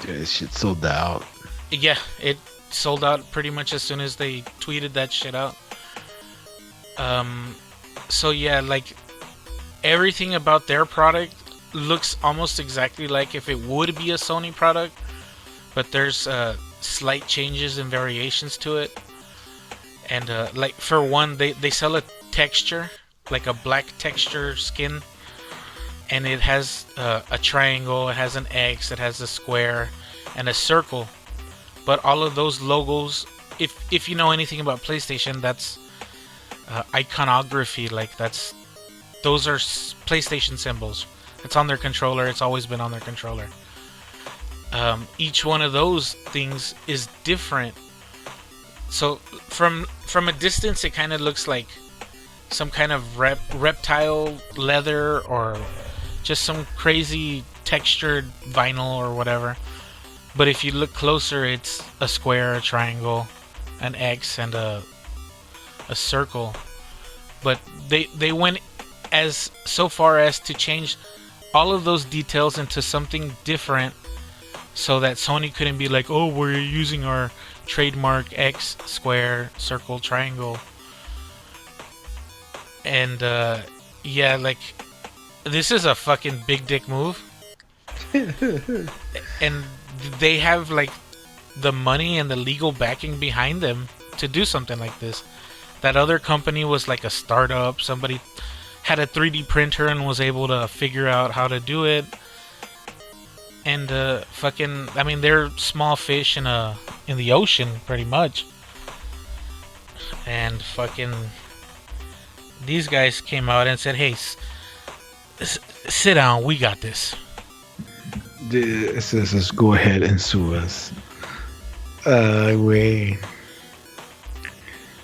Dude, this shit sold out. Yeah, it sold out pretty much as soon as they tweeted that shit out. So yeah, like everything about their product looks almost exactly like if it would be a Sony product, but there's slight changes and variations to it. And like for one, they sell a texture, like a black texture skin, and it has a triangle, it has an X, it has a square, and a circle. But all of those logos, if you know anything about PlayStation, that's iconography. Like those are PlayStation symbols. It's on their controller. It's always been on their controller. Each one of those things is different. So from a distance, it kind of looks like some kind of reptile leather, or just some crazy textured vinyl or whatever. But if you look closer, it's a square, a triangle, an X, and a circle. But they went so far as to change all of those details into something different, so that Sony couldn't be like, oh, we're using our trademark X, square, circle, triangle. And yeah, like this is a fucking big dick move. And they have like the money and the legal backing behind them to do something like this. That other company was like a startup. Somebody had a 3D printer and was able to figure out how to do it. And fucking, I mean, they're small fish in the ocean, pretty much. And fucking, these guys came out and said, "Hey, sit down. We got this." It says, let's go ahead and sue us. Wait.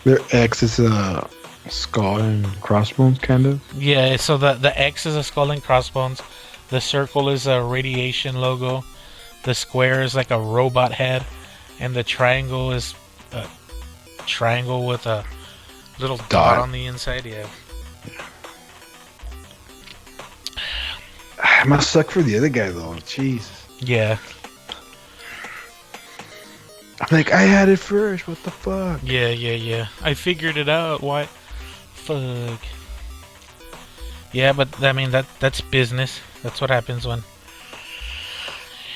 Their X is a skull and crossbones, kind of. Yeah, so the X is a skull and crossbones. The circle is a radiation logo. The square is like a robot head. And the triangle is a triangle with a little dot on the inside. Yeah. It must suck for the other guy, though. Jeez. Yeah. I'm like, I had it first. What the fuck? Yeah. I figured it out. Why? Fuck. Yeah, but I mean that's business. That's what happens when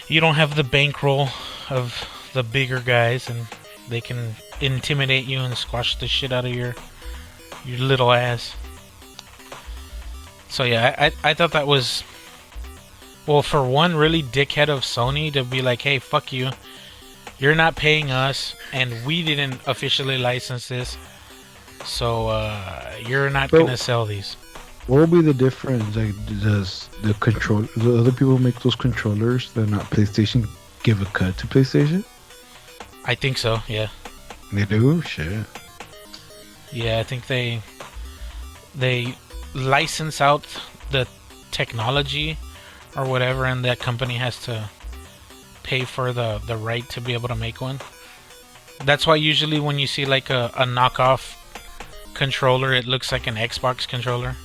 you don't have the bankroll of the bigger guys, and they can intimidate you and squash the shit out of your little ass. So yeah, I thought that was, well, for one, really dickhead of Sony to be like, hey, fuck you. You're not paying us, and we didn't officially license this, so you're not Bro. gonna sell these. What will be the difference? Like, does the other people who make those controllers that are not PlayStation give a cut to PlayStation? I think so. Yeah. They do? Shit. Yeah, I think they license out the technology or whatever, and that company has to pay for the right to be able to make one. That's why usually when you see like a knockoff controller, it looks like an Xbox controller.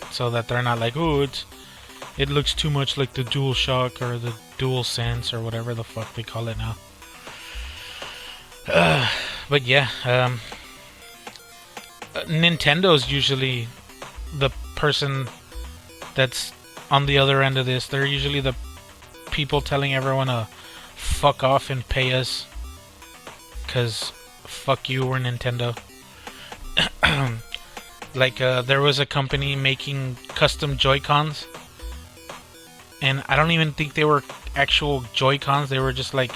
So that they're not like, oh, it looks too much like the DualShock or the DualSense or whatever the fuck they call it now. But yeah, Nintendo's usually the person that's on the other end of this. They're usually the people telling everyone to fuck off and pay us, cause fuck you, we're Nintendo. Like there was a company making custom Joy-Cons, and I don't even think they were actual Joy-Cons. They were just like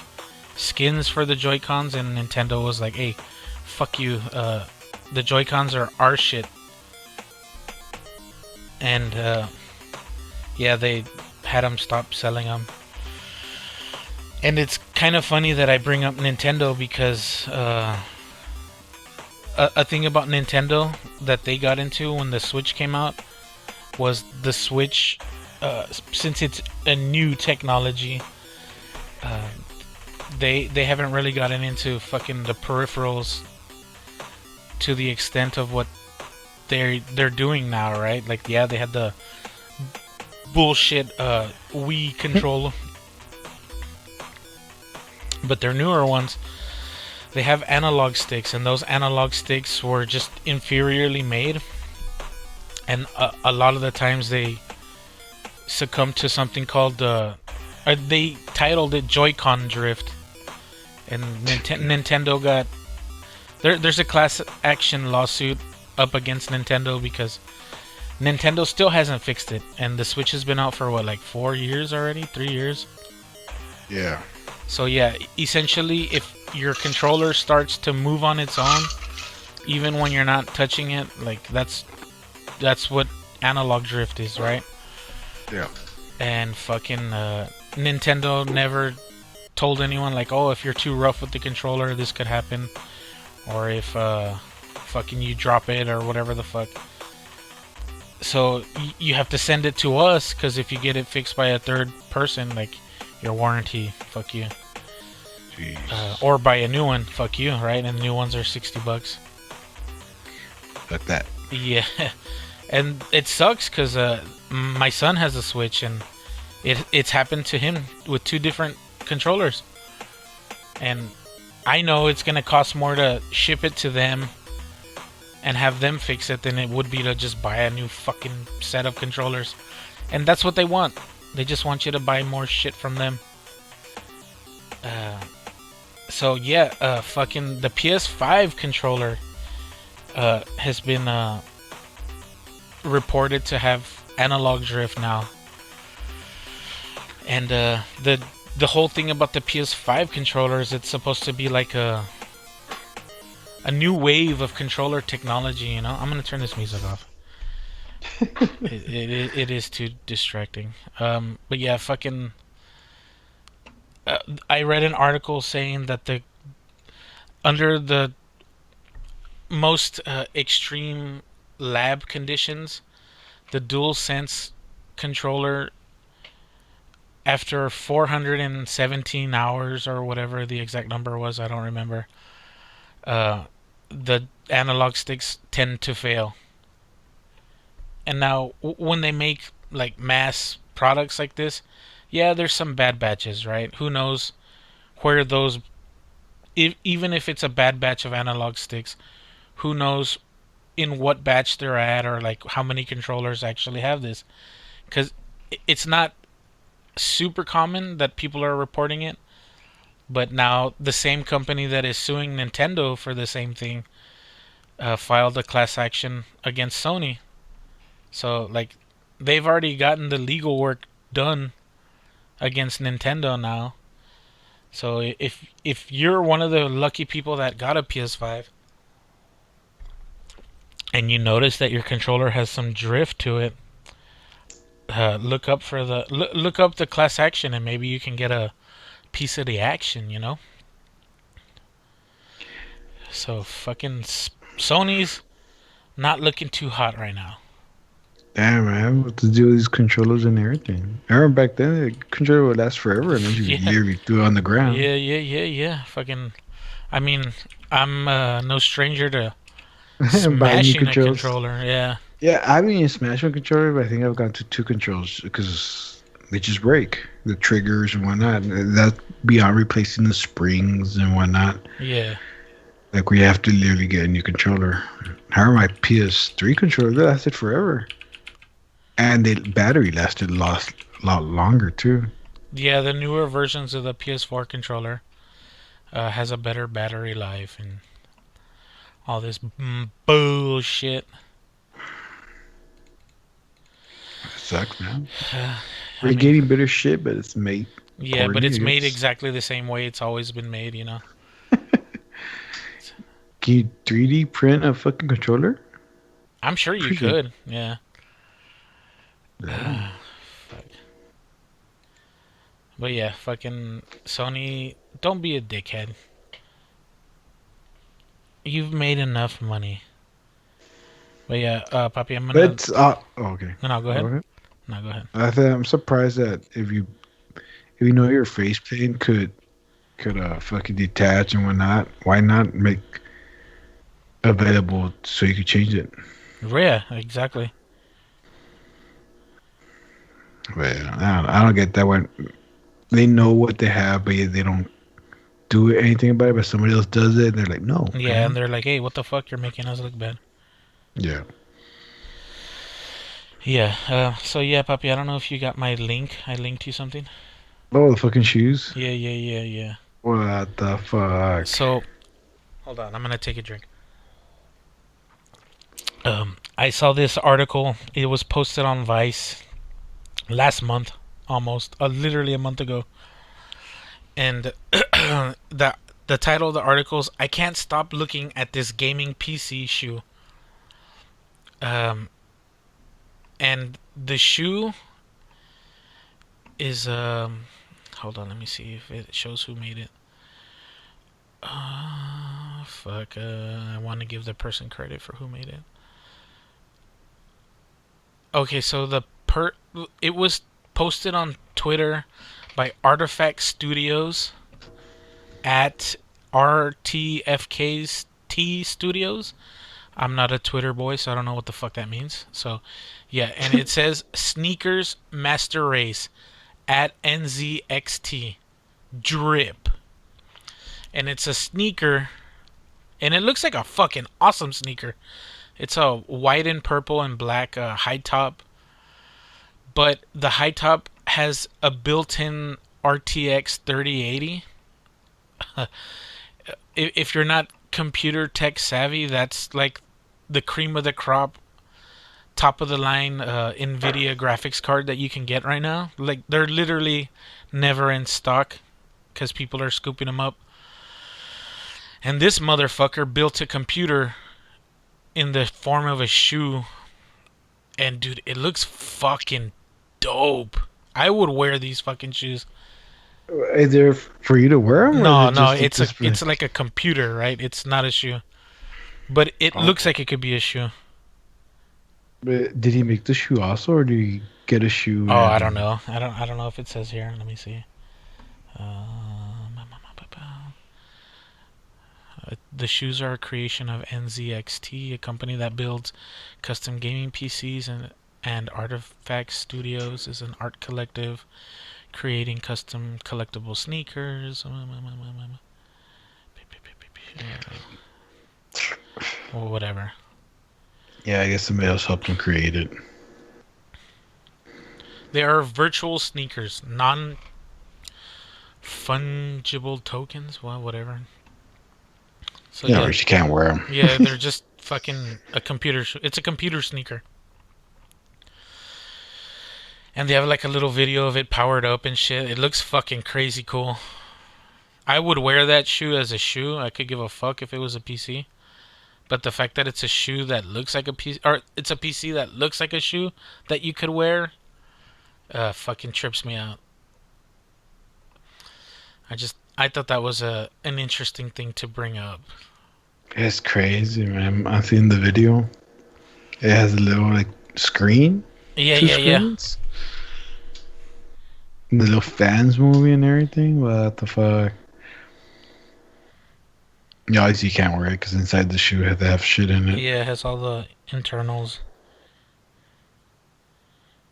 skins for the Joy-Cons, and Nintendo was like, hey, fuck you, the Joy-Cons are our shit. And yeah, they had them stop selling them. And it's kind of funny that I bring up Nintendo, because a thing about Nintendo that they got into when the Switch came out was the Switch, since it's a new technology, they haven't really gotten into fucking the peripherals to the extent of what they're doing now, right? Like, yeah, they had the bullshit Wii control, but their newer ones, they have analog sticks, and those analog sticks were just inferiorly made, and a lot of the times they succumb to something called they titled it Joy-Con drift, and Nintendo got there's a class action lawsuit up against Nintendo because Nintendo still hasn't fixed it, and the Switch has been out for what, like 4 years already, 3 years. Yeah. So yeah, essentially, if your controller starts to move on its own, even when you're not touching it, like that's what analog drift is, right? Yeah. And fucking Nintendo never told anyone like, oh, if you're too rough with the controller, this could happen, or if fucking you drop it or whatever the fuck. So you have to send it to us, because if you get it fixed by a third person, like your warranty, fuck you. Or buy a new one, fuck you, right? And the new ones are $60. Like that. Yeah, and it sucks because my son has a Switch, and it's happened to him with 2 different controllers, and I know it's gonna cost more to ship it to them and have them fix it than it would be to just buy a new fucking set of controllers, and that's what they want. They just want you to buy more shit from them. So yeah, fucking the PS5 controller has been reported to have analog drift now, and the whole thing about the PS5 controllers, it's supposed to be like a new wave of controller technology. You know, I'm gonna turn this music off. It is too distracting. But yeah, fucking. I read an article saying that under the most extreme lab conditions, the DualSense controller, after 417 hours or whatever the exact number was, I don't remember, the analog sticks tend to fail. And now, when they make like mass products like this, yeah, there's some bad batches, right? Who knows where those, even if it's a bad batch of analog sticks, who knows in what batch they're at, or like how many controllers actually have this? Because it's not super common that people are reporting it, but now the same company that is suing Nintendo for the same thing filed a class action against Sony. So like, they've already gotten the legal work done against Nintendo now. So if you're one of the lucky people that got a PS5 and you notice that your controller has some drift to it, look up look up the class action, and maybe you can get a piece of the action, you know? So fucking Sony's not looking too hot right now. Damn, man, what to do with these controllers and everything? I remember back then, the controller would last forever, and then you Yeah. could literally throw it on the ground. Yeah. Fucking, I mean, I'm no stranger to Buying new smashing a controls. controller. Yeah. Yeah, I've been in Smash my controller, but I think I've gone to two controls because they just break the triggers and whatnot. That's beyond replacing the springs and whatnot. Yeah. Like we have to literally get a new controller. However, my PS3 controller they lasted forever, and the battery lasted a lot longer too. Yeah, the newer versions of the PS4 controller has a better battery life and all this bullshit. It sucks, man. I We're mean, getting better shit, but it's made. yeah, but accordingly, it's I made guess. exactly the same way it's always been made, you know? Can you 3D print a fucking controller? I'm sure you Pretty- could, yeah. Yeah. But yeah, fucking Sony, don't be a dickhead. You've made enough money. But yeah, Papi, I'm gonna... Let's. Okay. No, go ahead. Go ahead. No, go ahead. I'm surprised that if you know your face paint could fucking detach and whatnot, why not make available so you could change it? Yeah, exactly. But I don't get that one. They know what they have, but yet they don't do anything about it. But somebody else does it, and they're like, no. Yeah, man. and they're like, hey, what the fuck? You're making us look bad. Yeah. Yeah, so yeah, Papi, I don't know if you got my link. I linked you something. Oh, the fucking shoes. Yeah. What the fuck? So, hold on, I'm gonna take a drink. I saw this article. It was posted on Vice last month, almost, literally a month ago. And the title of the article is "I Can't Stop Looking at This Gaming PC Shoe." And the shoe is hold on, let me see if it shows who made it. Fuck. I want to give the person credit for who made it. Okay, so it was posted on Twitter by Artifact Studios at RTFK's T Studios. I'm not a Twitter boy, so I don't know what the fuck that means. So, yeah, and it says Sneakers Master Race at NZXT Drip. And it's a sneaker, and it looks like a fucking awesome sneaker. It's a white and purple and black high top, but the high top has a built-in RTX 3080. If you're not computer tech savvy, that's like the cream of the crop, top of the line NVIDIA graphics card that you can get right now. Like, they're literally never in stock because people are scooping them up. And this motherfucker built a computer in the form of a shoe. And dude, it looks fucking dope. I would wear these fucking shoes. Is there for you to wear them? No, it's like a computer, right? It's not a shoe. But it looks like it could be a shoe. But did he make the shoe also, or did he get a shoe? Oh, I don't know. I don't know if it says here. Let me see. The shoes are a creation of NZXT, a company that builds custom gaming PCs, and Artifact Studios is an art collective creating custom collectible sneakers. Or whatever. Yeah, I guess somebody else helped him create it. They are virtual sneakers, non-fungible tokens. Well, whatever. So Yeah, or you can't wear them. yeah, they're just fucking a computer. It's a computer sneaker. And they have like a little video of it powered up and shit. It looks fucking crazy cool. I would wear that shoe as a shoe. I could give a fuck if it was a PC. But the fact that it's a shoe that looks like a PC, or it's a PC that looks like a shoe that you could wear, fucking trips me out. I thought that was an interesting thing to bring up. It's crazy, man. I've seen the video. It has a little like screen. Yeah, Two yeah, yeah. screens. The little fans movie and everything. What the fuck? Yeah, obviously you can't wear it because inside the shoe they have shit in it. Yeah, it has all the internals.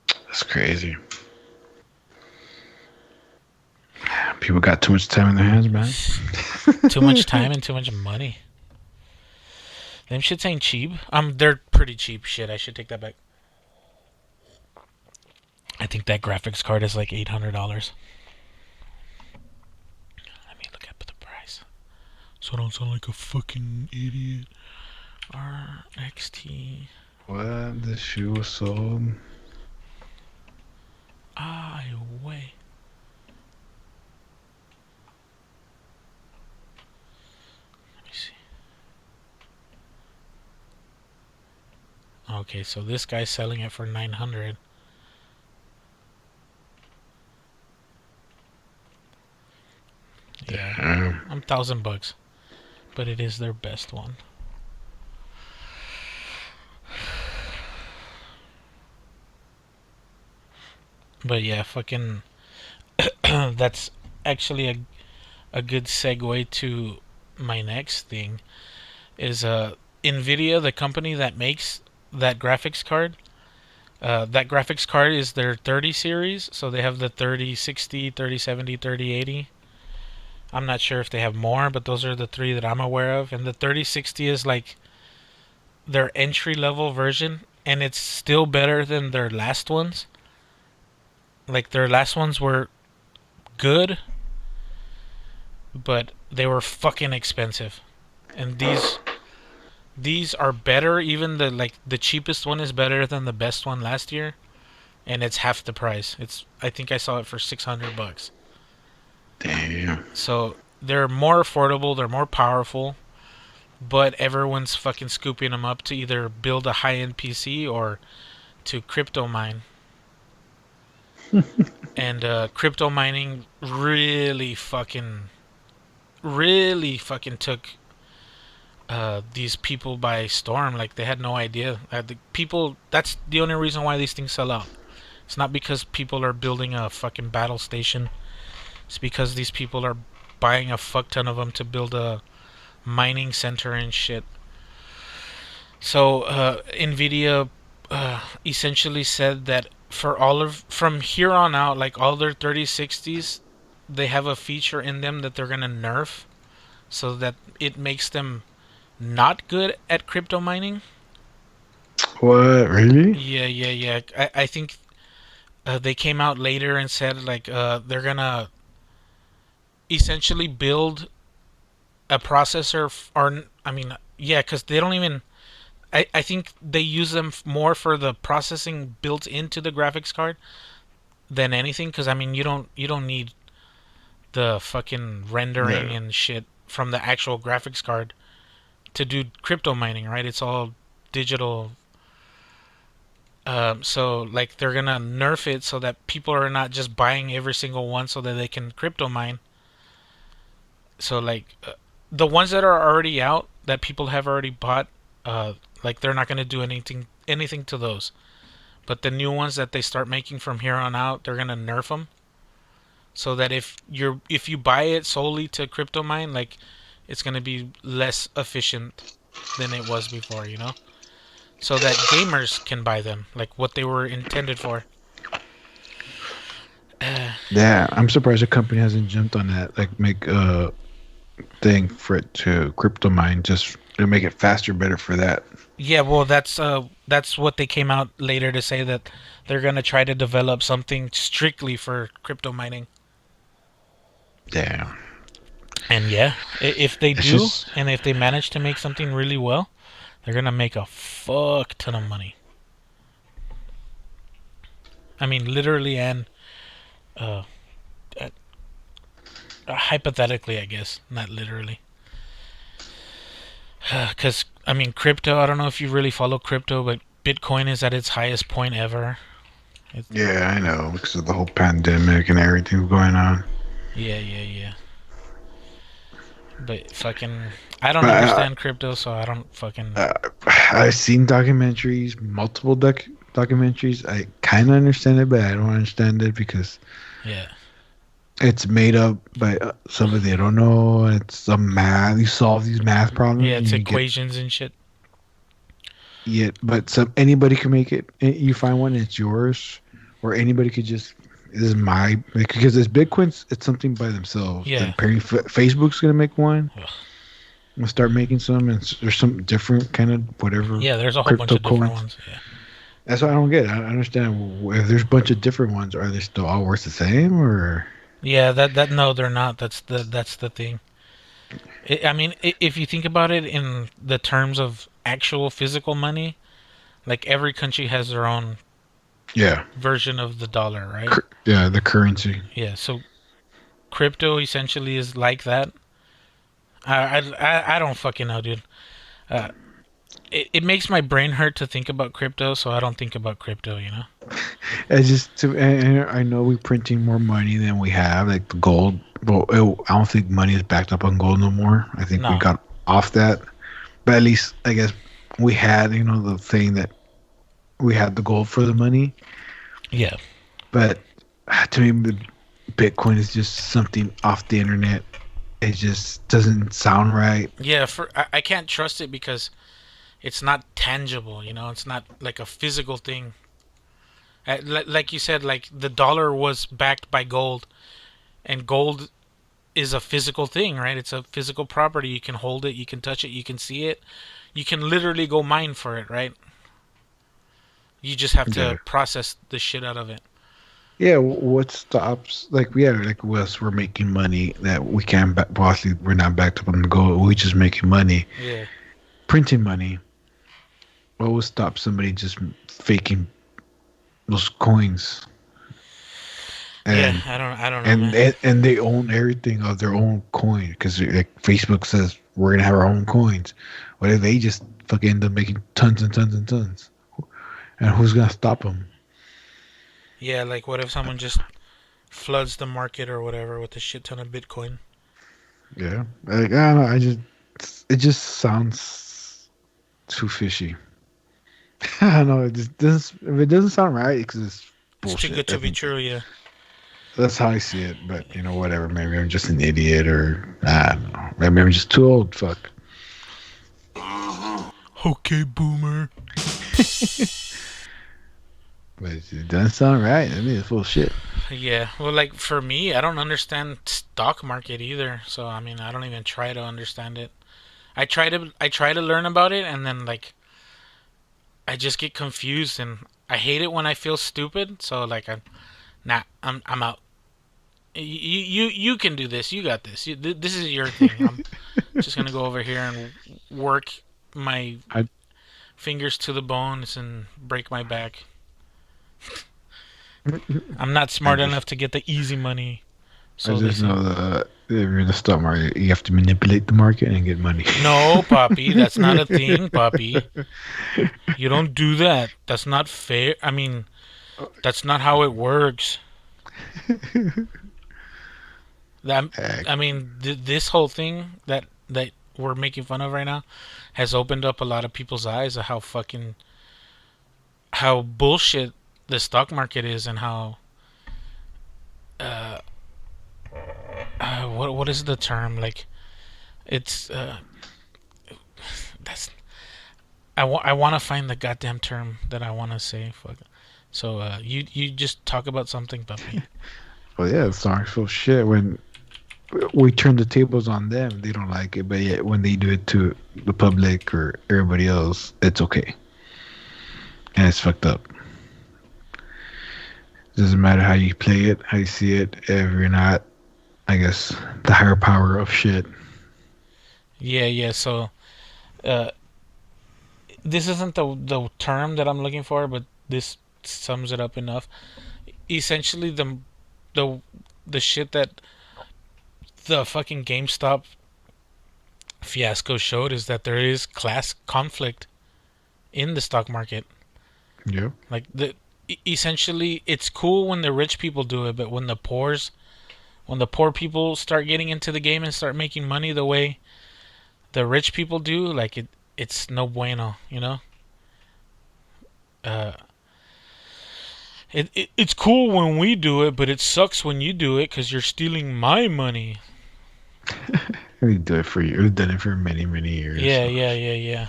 That's crazy. People got too much time in their hands, man. Too much time and too much money. Them shits ain't cheap. They're pretty cheap. Shit, I should take that back. I think that graphics card is like $800. Let me look up the price, so I don't sound like a fucking idiot. RXT. What? This shoe was sold. I way. Let me see. Okay, so this guy's selling it for $900. Yeah, I'm $1,000, but it is their best one. But yeah, fucking, that's actually a good segue to my next thing. Is Nvidia, the company that makes that graphics card. That graphics card is their 30 series, so they have the 3060, 3070, 3080. I'm not sure if they have more, but those are the three that I'm aware of. And the 3060 is like their entry level version, and it's still better than their last ones. Like their last ones were good, but they were fucking expensive. And these are better. Even the cheapest one is better than the best one last year, and it's half the price. I think I saw it for $600. Damn. So they're more affordable, they're more powerful, but everyone's fucking scooping them up to either build a high-end PC or to crypto mine. And crypto mining really fucking took these people by storm. Like, they had no idea. That's the only reason why these things sell out. It's not because people are building a fucking battle station. It's because these people are buying a fuck ton of them to build a mining center and shit. So Nvidia essentially said that from here on out, like all their 3060s, they have a feature in them that they're gonna nerf, so that it makes them not good at crypto mining. What? Really? Yeah. I think they came out later and said like they're gonna essentially build a processor, because they don't even. I think they use them more for the processing built into the graphics card than anything. Because you don't need the fucking rendering and shit from the actual graphics card to do crypto mining, right? It's all digital. So like they're gonna nerf it so that people are not just buying every single one so that they can crypto mine. So like the ones that are already out that people have already bought, like they're not gonna do anything to those. But the new ones that they start making from here on out, they're gonna nerf them. So that if you buy it solely to crypto mine, like it's gonna be less efficient than it was before, so that gamers can buy them, like what they were intended for. Yeah, I'm surprised the company hasn't jumped on that. Like, make a thing for it to crypto mine, just to make it faster, better for that. Yeah, well, that's what they came out later to say, that they're gonna try to develop something strictly for crypto mining. Damn. And yeah, if they do, and if they manage to make something really well, they're gonna make a fuck ton of money. Literally, and hypothetically, I guess, not literally. Because I mean, crypto. I don't know if you really follow crypto, but Bitcoin is at its highest point ever. Yeah, I know, because of the whole pandemic and everything going on. Yeah. But fucking, I don't But understand crypto, so I don't fucking. I've seen documentaries, multiple documentaries. I kind of understand it, but I don't understand it because Yeah. it's made up by somebody they don't know. It's some math. You solve these math problems. Yeah, it's and you get equations and shit. it, but some anybody can make it. You find one, it's yours, or anybody could just. This is my because it's Bitcoin's. It's something by themselves. Yeah. And apparently Facebook's gonna make one. Ugh. We'll start making some, and there's some different kind of whatever. Yeah, there's a whole bunch of crypto different coins. ones. Yeah. That's what I don't get. I don't understand if there's a bunch of different ones. Are they still all worth the same, or Yeah, that no, they're not. That's the thing. I mean, if you think about it in the terms of actual physical money, like every country has their own yeah, version of the dollar, right? yeah, the currency. Yeah, so crypto essentially is like that. I don't fucking know, dude. Uh, it makes my brain hurt to think about crypto, so I don't think about crypto, you know? It's just and I know we're printing more money than we have, like the gold. Well, I don't think money is backed up on gold no more. I think we No. got off that. But at least I guess we had, the thing that we had the gold for the money. Yeah. But to me, Bitcoin is just something off the internet. It just doesn't sound right. Yeah, I can't trust it because it's not tangible, you know? It's not like a physical thing. Like you said, like the dollar was backed by gold, and gold is a physical thing, right? It's a physical property. You can hold it, you can touch it, you can see it. You can literally go mine for it, right? You just have to Yeah. process the shit out of it. Yeah, what stops? Like us, we're making money that we can't. Possibly, we're not backed up on the goal. We're just making money, Yeah. printing money. What will stop somebody just faking those coins? And Yeah, I don't know, man. and they own everything of their own coin because like Facebook says we're gonna have our own coins. What if they just fucking end up making tons and tons and tons? And who's gonna stop them? Yeah, like what if someone just floods the market or whatever with a shit ton of Bitcoin? Yeah, like I don't know. It just sounds too fishy. I don't know. It just doesn't. If it doesn't sound right, because it's It's bullshit. too good to be true, yeah. That's how I see it. But whatever. Maybe I'm just an idiot, or I don't know. Maybe I'm just too old. Fuck. Okay, boomer. But it doesn't sound right. I mean, it's full of shit. Yeah, well, like for me, I don't understand stock market either. So I mean, I don't even try to understand it. I try to learn about it, and then like I just get confused, and I hate it when I feel stupid. So like I'm out. You can do this. You got this. This is your thing. I'm just gonna go over here and work my I- fingers to the bones and break my back. I'm not smart enough to get the easy money. So I they just say. know that if you're in the stock market, you have to manipulate the market and get money. No, Poppy, that's not a thing, Poppy. You don't do that. That's not fair. I mean, that's not how it works. I mean, this whole thing that we're making fun of right now has opened up a lot of people's eyes of how bullshit the stock market is, and how what is the term, like it's that's I want to find the goddamn term that I want to say. Fuck. So you just talk about something, Puppy. Well, yeah, it's not full of shit. When we turn the tables on them, they don't like it. But yet, when they do it to the public or everybody else, it's okay. And it's fucked up. Doesn't matter how you play it, how you see it. If you're not, I guess, the higher power of shit. Yeah. So this isn't the term that I'm looking for, but this sums it up enough. Essentially, the shit that the fucking GameStop fiasco showed is that there is class conflict in the stock market. Yeah. Like essentially, it's cool when the rich people do it, but when the poor people start getting into the game and start making money the way the rich people do, like it's no bueno, you know. It's cool when we do it, but it sucks when you do it because you're stealing my money. We do it for you. We've done it for many, many years. Yeah.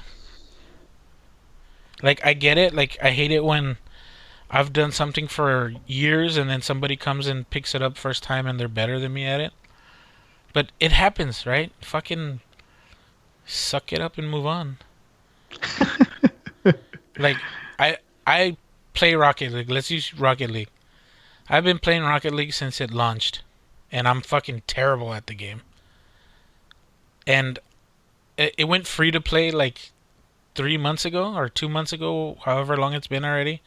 Like, I get it. Like, I hate it when I've done something for years and then somebody comes and picks it up first time and they're better than me at it. But it happens, right? Fucking suck it up and move on. Like, I play Rocket League. Let's use Rocket League. I've been playing Rocket League since it launched, and I'm fucking terrible at the game. And it went free to play like 3 months ago or 2 months ago, however long it's been already.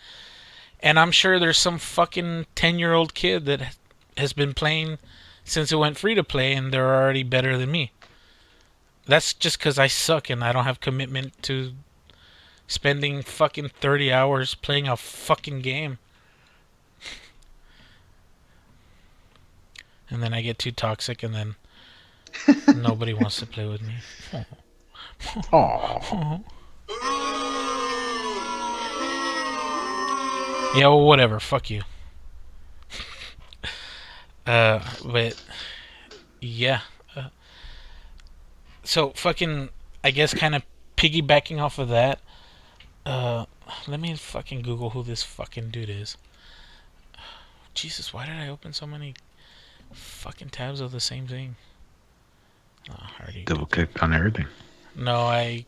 And I'm sure there's some fucking 10-year-old kid that has been playing since it went free to play, and they're already better than me. That's just because I suck and I don't have commitment to spending fucking 30 hours playing a fucking game. And then I get too toxic and then nobody wants to play with me. Aww. Yeah, well, whatever. Fuck you. But yeah. So fucking, I guess, kind of piggybacking off of that. Let me fucking Google who this fucking dude is. Jesus, why did I open so many fucking tabs of the same thing? Double click on everything. No, I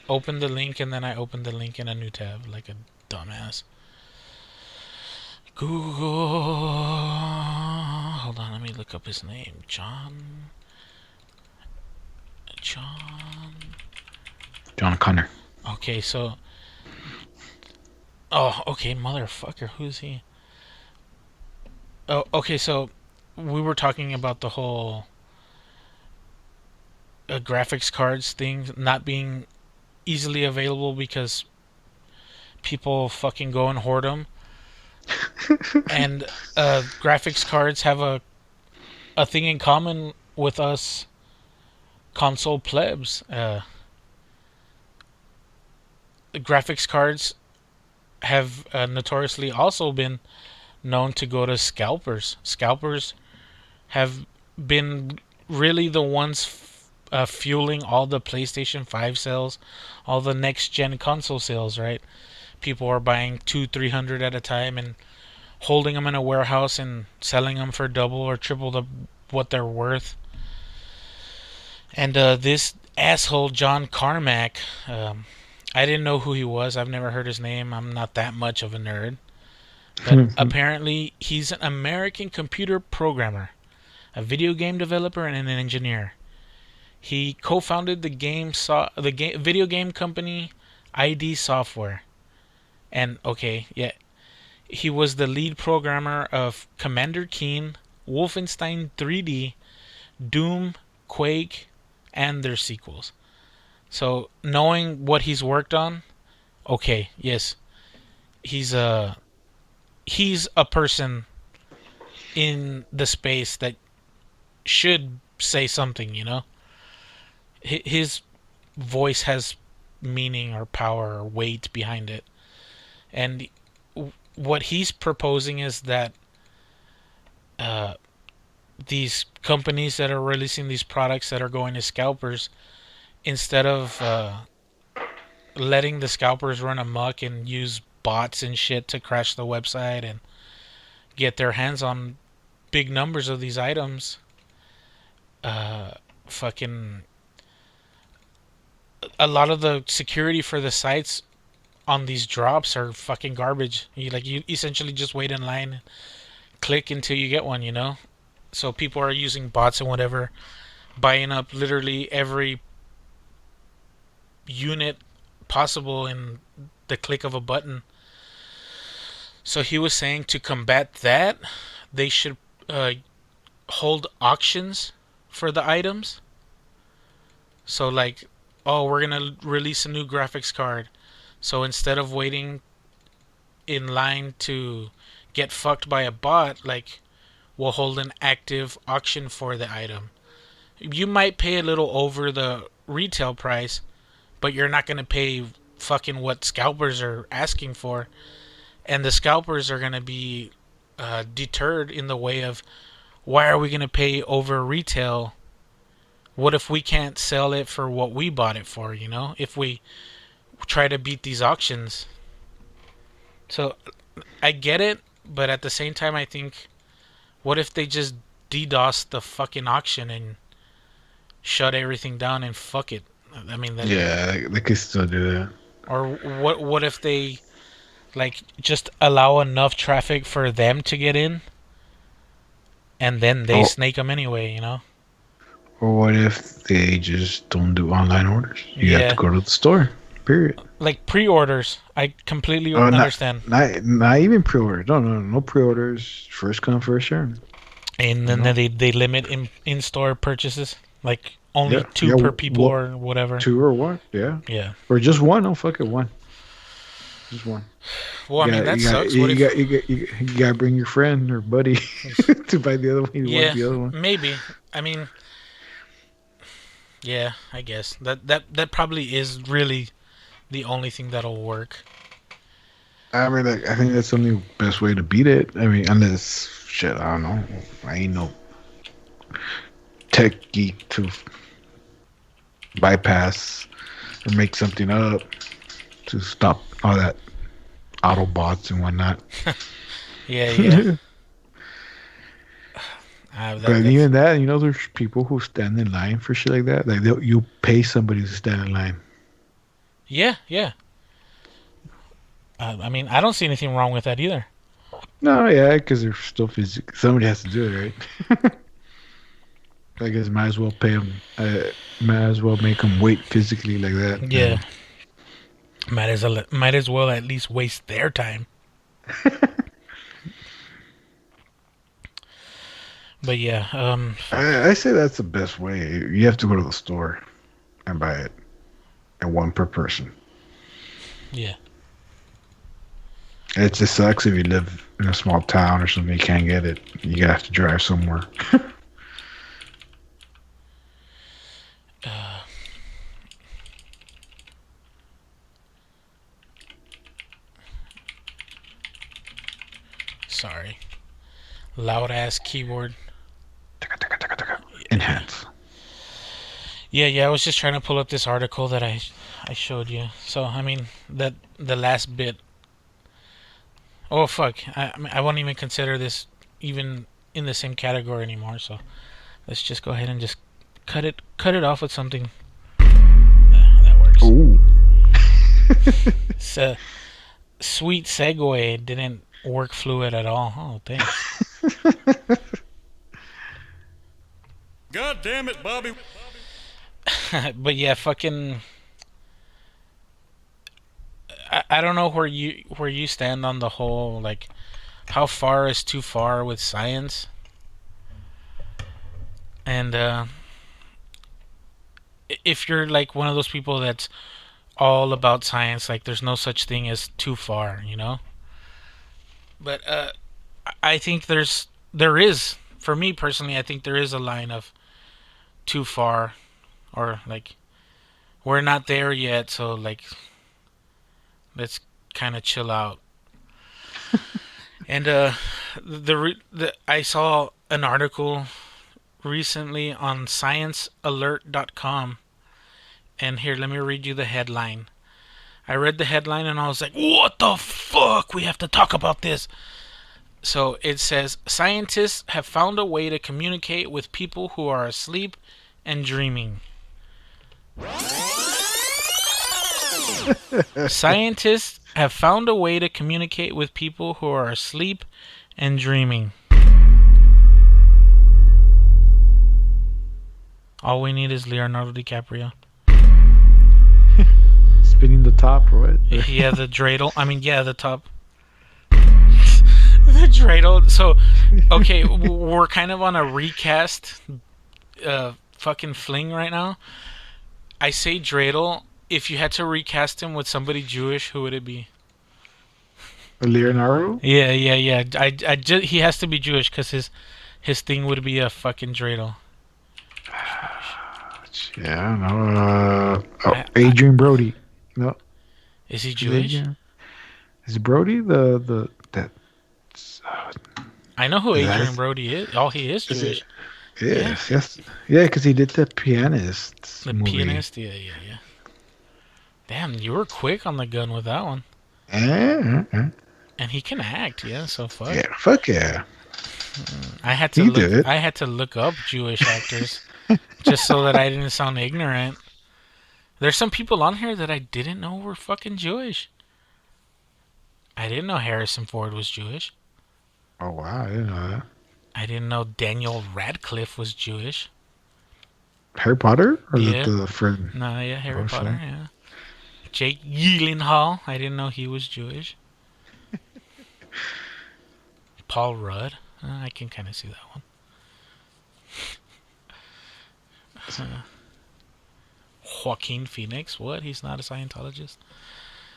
opened the link and then I opened the link in a new tab like a dumbass. Google. Hold on, let me look up his name. John Connor. Okay, so. Oh, okay, motherfucker. Who's he? Oh, okay, so we were talking about the whole graphics cards thing not being easily available because people fucking go and hoard them. And graphics cards have a thing in common with us console plebs. The graphics cards have notoriously also been known to go to scalpers. Scalpers have been really the ones fueling all the PlayStation 5 sales, all the next-gen console sales, right? People are buying 200-300 at a time and holding them in a warehouse and selling them for double or triple what they're worth. And this asshole, John Carmack, I didn't know who he was. I've never heard his name. I'm not that much of a nerd. But apparently, he's an American computer programmer, a video game developer, and an engineer. He co-founded the video game company ID Software. And, okay, yeah, he was the lead programmer of Commander Keen, Wolfenstein 3D, Doom, Quake, and their sequels. So, knowing what he's worked on, okay, yes, he's a person in the space that should say something, you know? His voice has meaning or power or weight behind it. And what he's proposing is that these companies that are releasing these products that are going to scalpers, instead of letting the scalpers run amok and use bots and shit to crash the website and get their hands on big numbers of these items, fucking a lot of the security for the sites on these drops are fucking garbage. You essentially just wait in line and click until you get one, you know? So people are using bots and whatever, buying up literally every unit possible in the click of a button. So he was saying to combat that, they should hold auctions for the items. So like, oh, we're gonna release a new graphics card. So instead of waiting in line to get fucked by a bot, like, we'll hold an active auction for the item. You might pay a little over the retail price, but you're not gonna pay fucking what scalpers are asking for. And the scalpers are gonna be deterred in the way of, why are we gonna pay over retail? What if we can't sell it for what we bought it for, you know? If we try to beat these auctions. So, I get it, but at the same time, I think, what if they just DDoS the fucking auction and shut everything down and fuck it? I mean, Yeah, they could still do that. Or what if they, like, just allow enough traffic for them to get in, and then they snake them anyway, you know? Or what if they just don't do online orders? You have to go to the store. Period. Like pre-orders, I completely understand. Not even pre-orders. No pre-orders. First come, first serve. And then they limit in-store purchases, like only two per people or whatever. 2 or 1, yeah. Yeah. Or just 1. Oh fuck it, 1. Just 1. Well, I mean that sucks. You gotta bring your friend or buddy to buy the other one. You want the other one. Maybe. I mean, yeah, I guess that probably is really the only thing that'll work. I mean, like, I think that's the only best way to beat it. I mean, unless shit, I don't know. I ain't no tech geek to bypass or make something up to stop all that Autobots and whatnot. Yeah. But even that, you know, there's people who stand in line for shit like that. Like, you pay somebody to stand in line. Yeah. I mean, I don't see anything wrong with that either. No, yeah, because they're still physical. Somebody has to do it, right? I guess might as well pay them. Might as well make them wait physically like that. Yeah. Might as well at least waste their time. But yeah, I say that's the best way. You have to go to the store and buy it, and 1 per person. Yeah. It just sucks if you live in a small town or something. You can't get it. You have to drive somewhere. Sorry. Loud ass keyboard. Enhance. Yeah. I was just trying to pull up this article that I showed you. So I mean the last bit. Oh fuck! I won't even consider this even in the same category anymore. So let's just go ahead and just cut it off with something. That works. Ooh. It's a sweet segue. Didn't work fluid at all. Oh, thanks. God damn it, Bobby. But yeah, fucking. I don't know where you stand on the whole, like, how far is too far with science. And if you're like one of those people that's all about science, like there's no such thing as too far, you know. But I think there is, for me personally, I think there is a line of too far, or like we're not there yet, so like let's kind of chill out. And I saw an article recently on sciencealert.com, and here, let me read you the headline. I read the headline and I was like, what the fuck? We have to talk about this. So it says, scientists have found a way to communicate with people who are asleep and dreaming. Scientists have found a way to communicate with people who are asleep and dreaming. All we need is Leonardo DiCaprio. Spinning the top, or what? Yeah, the dreidel. I mean, yeah, the top. The dreidel. So, okay, we're kind of on a recast fucking fling right now. I say Dreidel. If you had to recast him with somebody Jewish, who would it be? Leonardo? Yeah. He has to be Jewish because his thing would be a fucking Dreidel. Yeah, no. Adrian Brody. No. Is he Jewish? Is Brody the that? I know who Adrian That's- Brody is. Oh, he is Is Jewish. Yes. Yeah, because he did the pianist. The movie. pianist. Yeah. Damn, you were quick on the gun with that one. Yeah. And he can act, yeah. So fuck. Yeah. Fuck yeah. I had to He look. did it. I had to look up Jewish actors just so that I didn't sound ignorant. There's some people on here that I didn't know were fucking Jewish. I didn't know Harrison Ford was Jewish. Oh wow, I didn't know that. I didn't know Daniel Radcliffe was Jewish. Harry Potter or Yeah. the friend? No, yeah, Harry Oh, Potter, shit. yeah. Jake Gyllenhaal. I didn't know he was Jewish. Paul Rudd. I can kind of see that one. Joaquin Phoenix. What? He's not a Scientologist?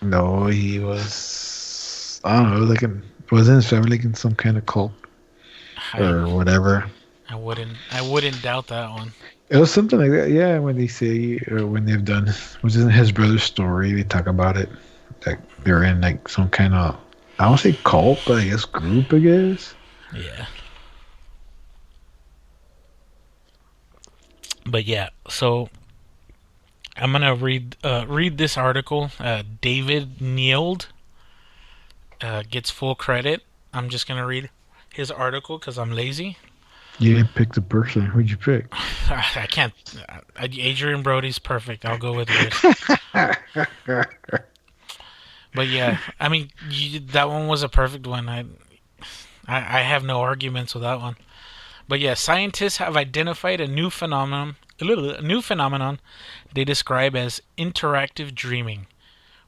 No, he was. I don't know, wasn't his family like in some kind of cult or whatever? I wouldn't doubt that one. It was something like that. Yeah, when they say or when they've done, which is in his brother's story, they talk about it. Like they're in like some kind of, I don't say cult, but I guess group. I guess. Yeah. But yeah, so I'm gonna read this article. David Neild gets full credit. I'm just gonna read his article because I'm lazy. You didn't pick the person. Who'd you pick? I can't. Adrian Brody's perfect. I'll go with yours. But yeah, I mean, that one was a perfect one. I have no arguments with that one. But yeah, scientists have identified a new phenomenon they describe as interactive dreaming,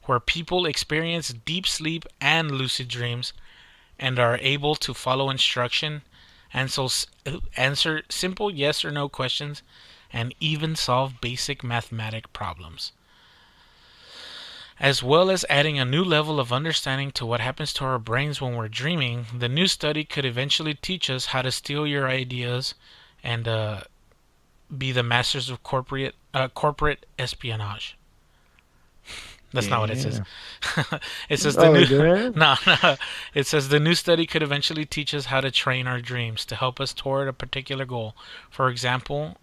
where people experience deep sleep and lucid dreams and are able to follow instruction and so answer simple yes or no questions and even solve basic mathematic problems. As well as adding a new level of understanding to what happens to our brains when we're dreaming, the new study could eventually teach us how to steal your ideas and be the masters of corporate espionage. That's not what it says. It says no. It says the new study could eventually teach us how to train our dreams to help us toward a particular goal. For example,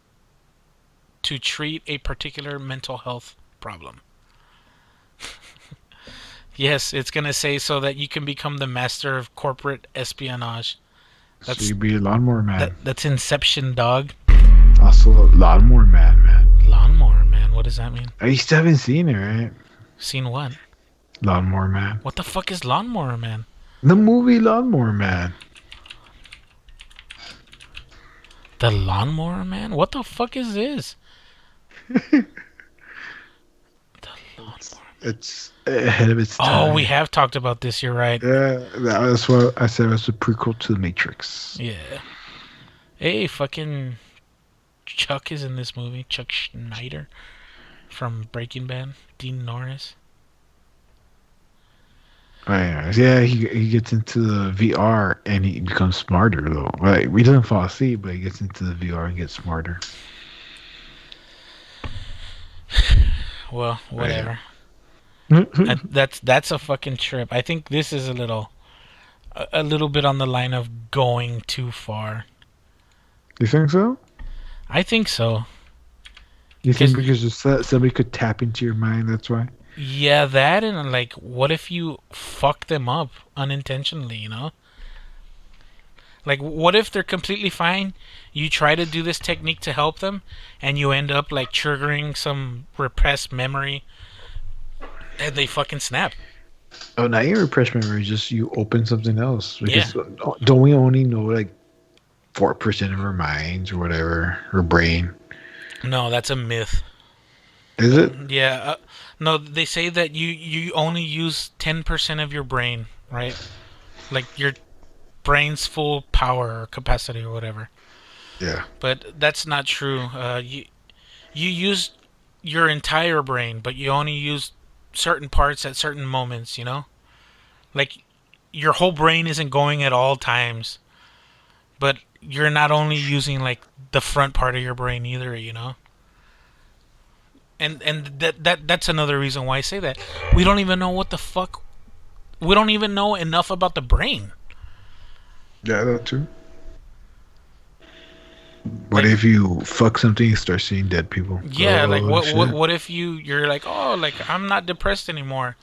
to treat a particular mental health problem. Yes, it's going to say so that you can become the master of corporate espionage. So you'd be a lawnmower man. That's Inception, dog. Also a lawnmower man. Lawnmower man, what does that mean? You still haven't seen it, right? Seen what? Lawnmower Man. What the fuck is Lawnmower Man? The movie Lawnmower Man. The Lawnmower Man? What the fuck is this? It's ahead of its time. Oh, we have talked about this, you're right. Yeah, that's what I said. It was a prequel to The Matrix. Yeah. Hey, fucking Chuck is in this movie. Chuck Schneider from Breaking Bad. Dean Norris. Yeah, he gets into the VR and he becomes smarter though. Like he doesn't fall asleep, but he gets into the VR and gets smarter. Well, whatever. That's a fucking trip. I think this is a little bit on the line of going too far. You think so? I think so. You think because somebody could tap into your mind, that's why? Yeah, that and like, what if you fuck them up unintentionally, you know? Like, what if they're completely fine, you try to do this technique to help them, and you end up like triggering some repressed memory, and they fucking snap. Oh, not your repressed memory, just you open something else. Because don't we only know like 4% of our minds or whatever, or brain? No, that's a myth. Is it? Yeah. No, they say that you only use 10% of your brain, right? Like your brain's full power or capacity or whatever. Yeah. But that's not true. You use your entire brain, but you only use certain parts at certain moments. You know, like your whole brain isn't going at all times. But you're not only using like the front part of your brain either. You know. And that's another reason why I say that. We don't even know what the fuck. We don't even know enough about the brain. Yeah, that too. What if you fuck something and start seeing dead people? Yeah, like Oh, shit. what if you're like, oh, like I'm not depressed anymore,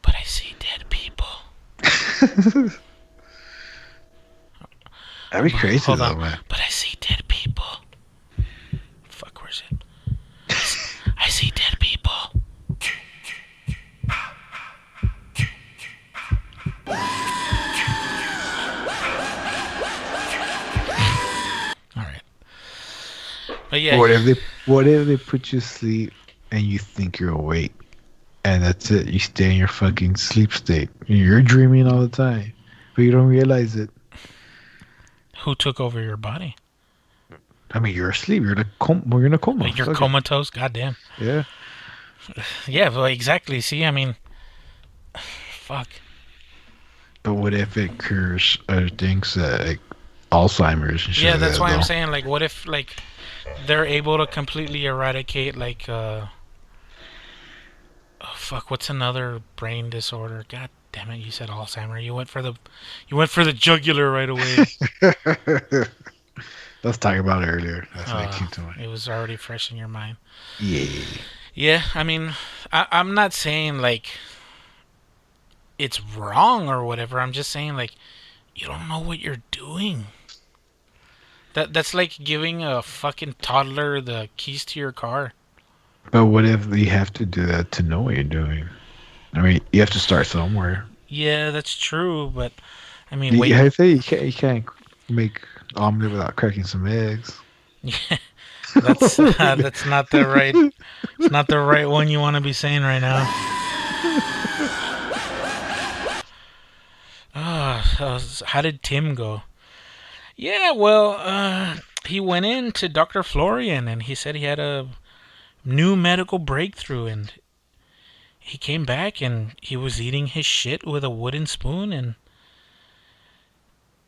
but I see dead people. That'd be crazy Hold though, on, man. but I see dead people. Fuck, where's it? I see dead people. All right, but yeah, What if they put you to sleep and you think you're awake, and that's it? You stay in your fucking sleep state. You're dreaming all the time, but you don't realize it. who took over your body? I mean, you're asleep. You're in a coma. Like you're Fuck it. comatose. Goddamn. Yeah. Yeah, well, exactly. See, I mean, fuck. But what if it cures other things like Alzheimer's and shit? Yeah, like that's that, why I'm though? saying, like, what if, like, they're able to completely eradicate, like, oh, fuck, what's another brain disorder? God damn it, you said Alzheimer. You went for the jugular right away. Let's talk about it earlier. That's what came to mind. It was already fresh in your mind. Yeah. Yeah, I mean, I'm not saying, like, it's wrong or whatever. I'm just saying, like, you don't know what you're doing. That's like giving a fucking toddler the keys to your car. But what if you have to do that to know what you're doing? I mean, you have to start somewhere. Yeah, that's true, but I mean, wait. I say you can't make omelet without cracking some eggs. Yeah, that's not the right. It's not the right one you want to be saying right now. How did Tim go? Yeah, well, he went in to Dr. Florian and he said he had a new medical breakthrough, and he came back and he was eating his shit with a wooden spoon and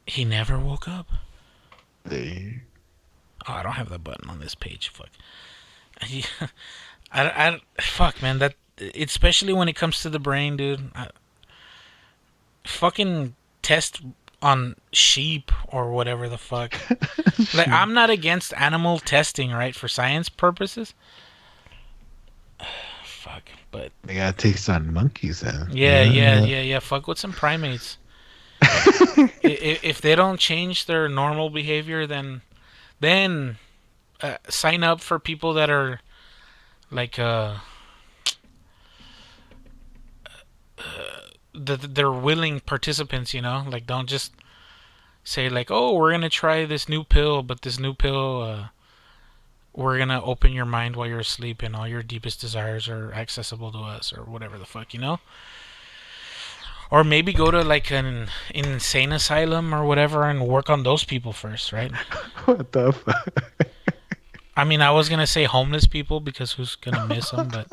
he never woke up. Hey. Oh, I don't have the button on this page. Fuck. Fuck, man. That, especially when it comes to the brain, dude. Fucking test on sheep or whatever the fuck. Like, I'm not against animal testing, right, for science purposes. Fuck, but They gotta taste on monkeys then. yeah. Fuck with some primates. If they don't change their normal behavior, then sign up for people that are like they're willing participants, you know. Like, don't just say like, oh, we're gonna try this new pill, but this new pill we're gonna open your mind while you're asleep and all your deepest desires are accessible to us, or whatever the fuck, you know. Or maybe go to like an insane asylum or whatever and work on those people first, right? What the fuck? I mean, I was gonna say homeless people because who's gonna miss them, but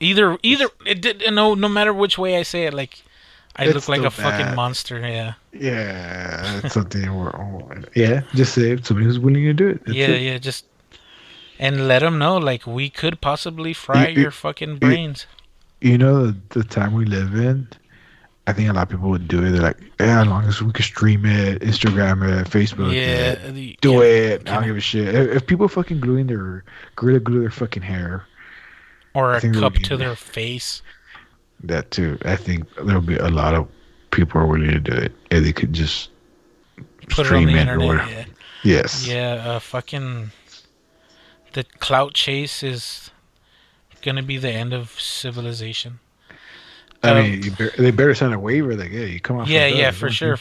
either no matter which way I say it, like I It's look like a still bad. fucking monster. Yeah, Yeah, that's something. Yeah, just say somebody who's willing to do it. That's it. yeah, just and let them know like we could possibly fry You- your fucking brains. You know the time we live in. I think a lot of people would do it. They're like, yeah, as long as we can stream it, Instagram it, Facebook it, do it. I don't give a shit. If people fucking glue their fucking hair, or I a think that cup would be to nice. their face. that too. I think there'll be a lot of people are willing to do it if they could just Put it on stream the it or internet. whatever. Yeah. Yes. Yeah, fucking the clout chase is gonna be the end of civilization. I mean, they better sign a waiver like, hey, you come off. Yeah, for sure.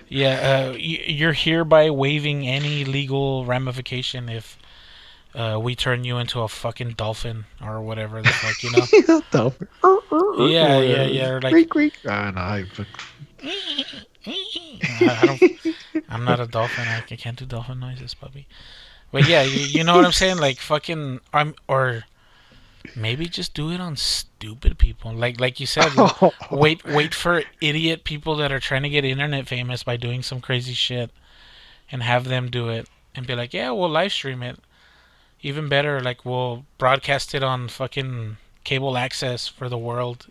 Yeah, you're hereby waiving any legal ramification if we turn you into a fucking dolphin or whatever the fuck, you know? Yeah, or like Creak. Ah, no, I don't. I'm not a dolphin. I can't do dolphin noises, puppy. But yeah, you know what I'm saying? Like fucking. Or maybe just do it on stupid people. Like you said. Wait for idiot people that are trying to get internet famous by doing some crazy shit, and have them do it, and be like, yeah, we'll live stream it. Even better, like we'll broadcast it on fucking cable access for the world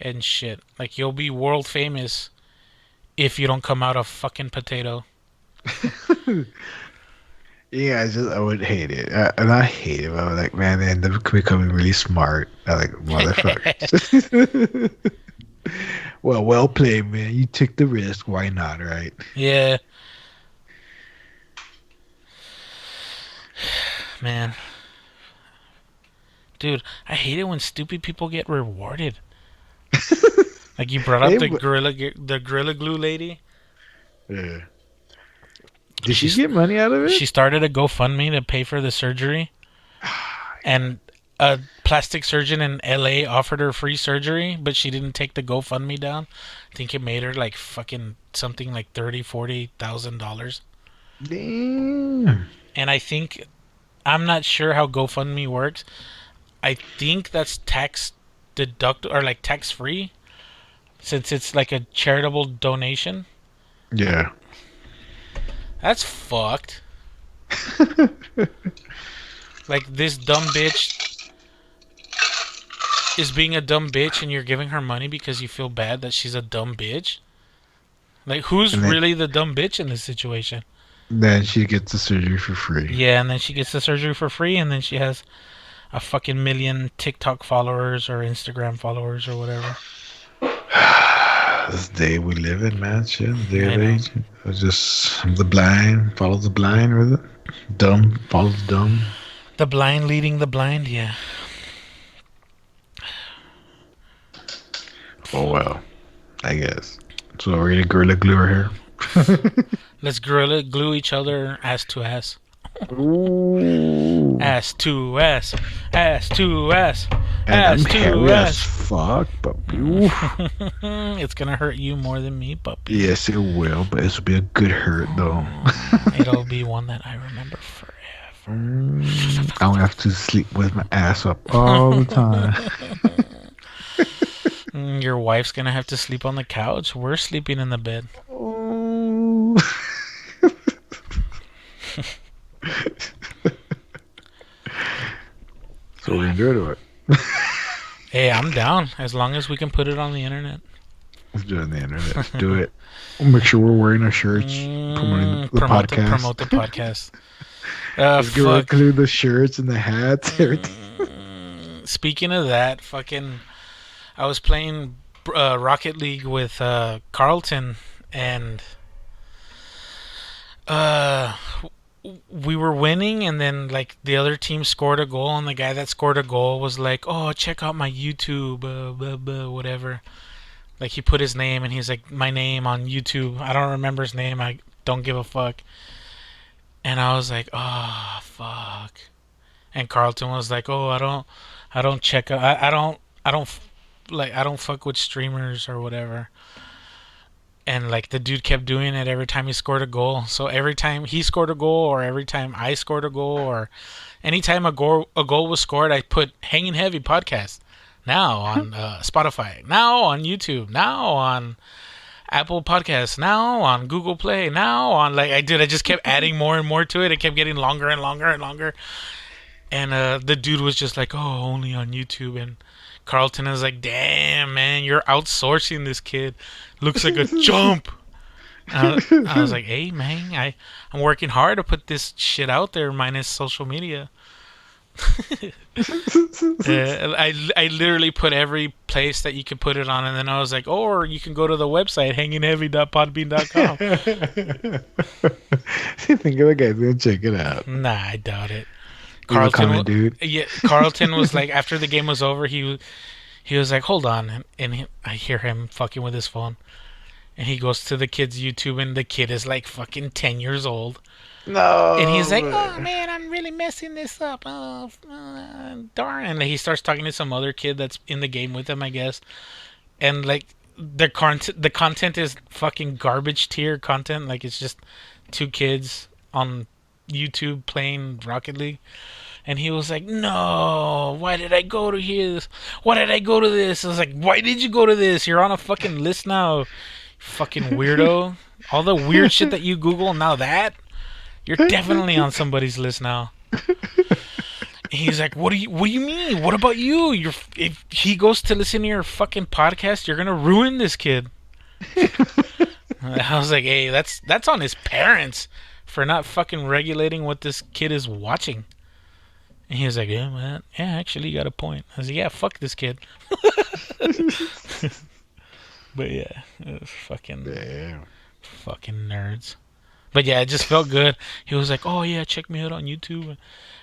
and shit. Like you'll be world famous if you don't come out a fucking potato. Yeah, I would hate it. And I hate it. I was like, man, they end up becoming really smart. I like, motherfucker. Well played, man. You took the risk. Why not, right? Yeah. Man. Dude, I hate it when stupid people get rewarded. Like you brought up the Gorilla Glue lady. Yeah. Did she get money out of it? She started a GoFundMe to pay for the surgery. And a plastic surgeon in LA offered her free surgery, but she didn't take the GoFundMe down. I think it made her like fucking something like $30,000-$40,000. Damn. And I think, I'm not sure how GoFundMe works. I think that's tax deduct or like tax free, since it's like a charitable donation. Yeah. That's fucked. Like this dumb bitch is being a dumb bitch, and you're giving her money because you feel bad that she's a dumb bitch. Like who's really the dumb bitch in this situation? Then she gets the surgery for free. Yeah, and then she gets the surgery for free, and then she has a fucking million TikTok followers or Instagram followers or whatever. This day we live in, man. Shit, day of age. It's just the blind follows the blind, with it. Dumb follows dumb. The blind leading the blind, yeah. Oh well, I guess. So we're gonna gorilla glue her here. Let's gorilla glue each other ass to ass. Ooh. Ass to ass. Ass to ass. And Ass I'm to hairy as ass. fuck, puppy. Oof. It's gonna hurt you more than me, puppy. Yes, it will, but it'll be a good hurt though. It'll be one that I remember forever. I don't have to sleep with my ass up all the time. Your wife's gonna have to sleep on the couch. We're sleeping in the bed. Oh. So we're gonna do it or what? Hey, I'm down as long as we can put it on the internet. Let's do it on the internet. Let's do it. We'll make sure we're wearing our shirts. Promoting the podcast. Promote the podcast. Let's go include the shirts and the hats, everything. Speaking of that, fucking, I was playing Rocket League with Carlton, and we were winning, and then like the other team scored a goal, and the guy that scored a goal was like, "Oh, check out my YouTube, blah, blah, whatever." Like he put his name, and he's like, "My name on YouTube." I don't remember his name. I don't give a fuck. And I was like, "Oh, fuck." And Carlton was like, "Oh, I don't check out. I don't fuck with streamers or whatever." And like the dude kept doing it every time he scored a goal. So every time he scored a goal, or every time I scored a goal, or anytime a goal was scored, I put Hanging Heavy Podcast now on Spotify, now on YouTube, now on Apple Podcasts, now on Google Play, now on I just kept adding more and more to it. It kept getting longer and longer and longer. And the dude was just like, "Oh, only on YouTube." And Carlton is like, "Damn, man, you're outsourcing this kid. Looks like a jump." I was like, "Hey, man, I'm working hard to put this shit out there, minus social media." I literally put every place that you could put it on, and then I was like, or you can go to the website, hangingheavy.podbean.com. Think of the guy's gonna check it out. Nah, I doubt it. Dude. Yeah, Carlton was like, after the game was over, he was like, "Hold on," and I hear him fucking with his phone, and he goes to the kid's YouTube, and the kid is like fucking 10 years old. No. And he's like, "Oh man, I'm really messing this up. Oh, darn!" And he starts talking to some other kid that's in the game with him, I guess. And like, the content is fucking garbage tier content. Like it's just two kids on YouTube playing Rocket League. And he was like, no, why did I go to his? Why did I go to this? I was like, why did you go to this? You're on a fucking list now, you fucking weirdo. All the weird shit that you Google, now that? You're definitely on somebody's list now. He's like, what do you mean? What about you? If he goes to listen to your fucking podcast, you're gonna ruin this kid. I was like, hey, that's on his parents for not fucking regulating what this kid is watching. And he was like, yeah, man, yeah, actually, you got a point. I was like, yeah, fuck this kid. But yeah, it was fucking nerds. But yeah, it just felt good. He was like, oh yeah, check me out on YouTube.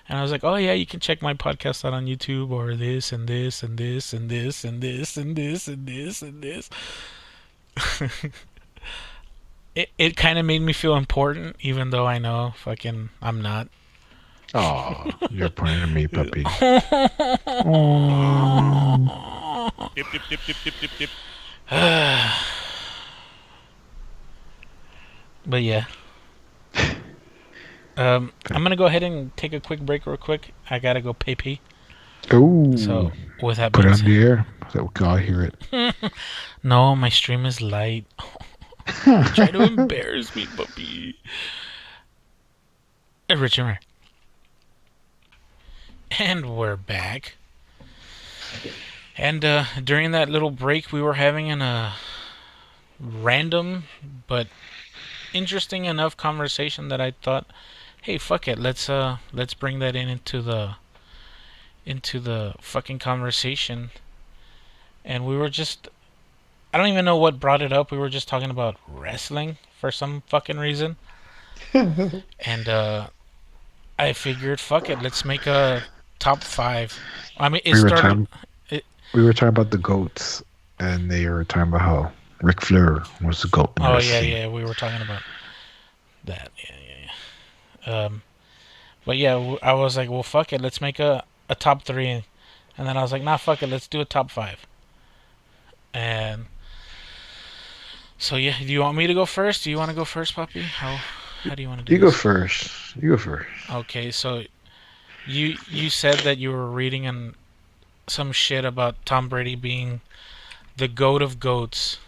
And I was like, oh yeah, you can check my podcast out on YouTube, or this and this and this and this and this and this and this and this. It kind of made me feel important, even though I know fucking I'm not. Oh, you're pointing at me, puppy. Dip, dip, dip, dip, dip, dip, dip. But yeah. I'm gonna go ahead and take a quick break real quick. I gotta go pee. Ooh. So with that Put it being on said, the air so we can all hear it. no, my stream is light. Try to embarrass me, puppy. Richard Murray. And we're back. And during that little break, we were having a random but interesting enough conversation that I thought, hey, fuck it, let's bring that into the fucking conversation. And we were just, I don't even know what brought it up. We were just talking about wrestling for some fucking reason. And I figured, fuck it, let's make a top 5. I mean, We were talking about the goats, and they were talking about how Ric Flair was the goat. Oh yeah, we were talking about that. Yeah. But yeah, I was like, well, fuck it, let's make a top 3, and then I was like, nah, fuck it, let's do a top 5. And so yeah, do you want me to go first? Do you want to go first, Poppy? How do you want to do You this? go first. You go first. Okay, so you said that you were reading some shit about Tom Brady being the GOAT of GOATs.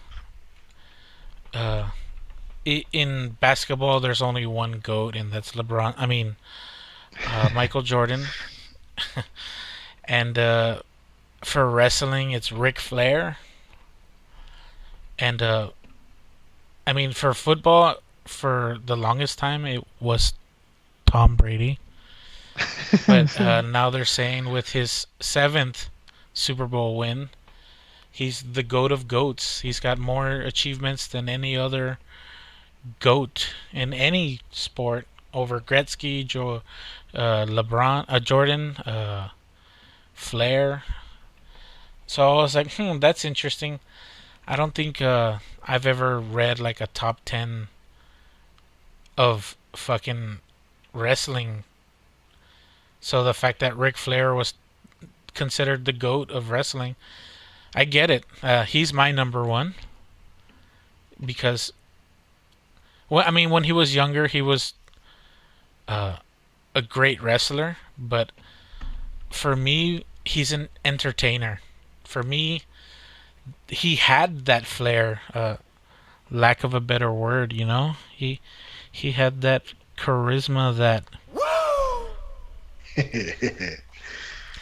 In basketball, there's only one GOAT, and that's LeBron. I mean, Michael Jordan. And for wrestling, it's Ric Flair. And I mean, for football, for the longest time, it was Tom Brady. But now they're saying with his 7th Super Bowl win, he's the GOAT of GOATs. He's got more achievements than any other GOAT in any sport over Gretzky, LeBron, Jordan, Flair. So I was like, that's interesting. I don't think I've ever read like a top 10 of fucking wrestling. So the fact that Ric Flair was considered the GOAT of wrestling, I get it. He's my number 1 because, well, I mean, when he was younger, he was a great wrestler, but for me, he's an entertainer. For me, he had that flair, lack of a better word, you know? He had that charisma that...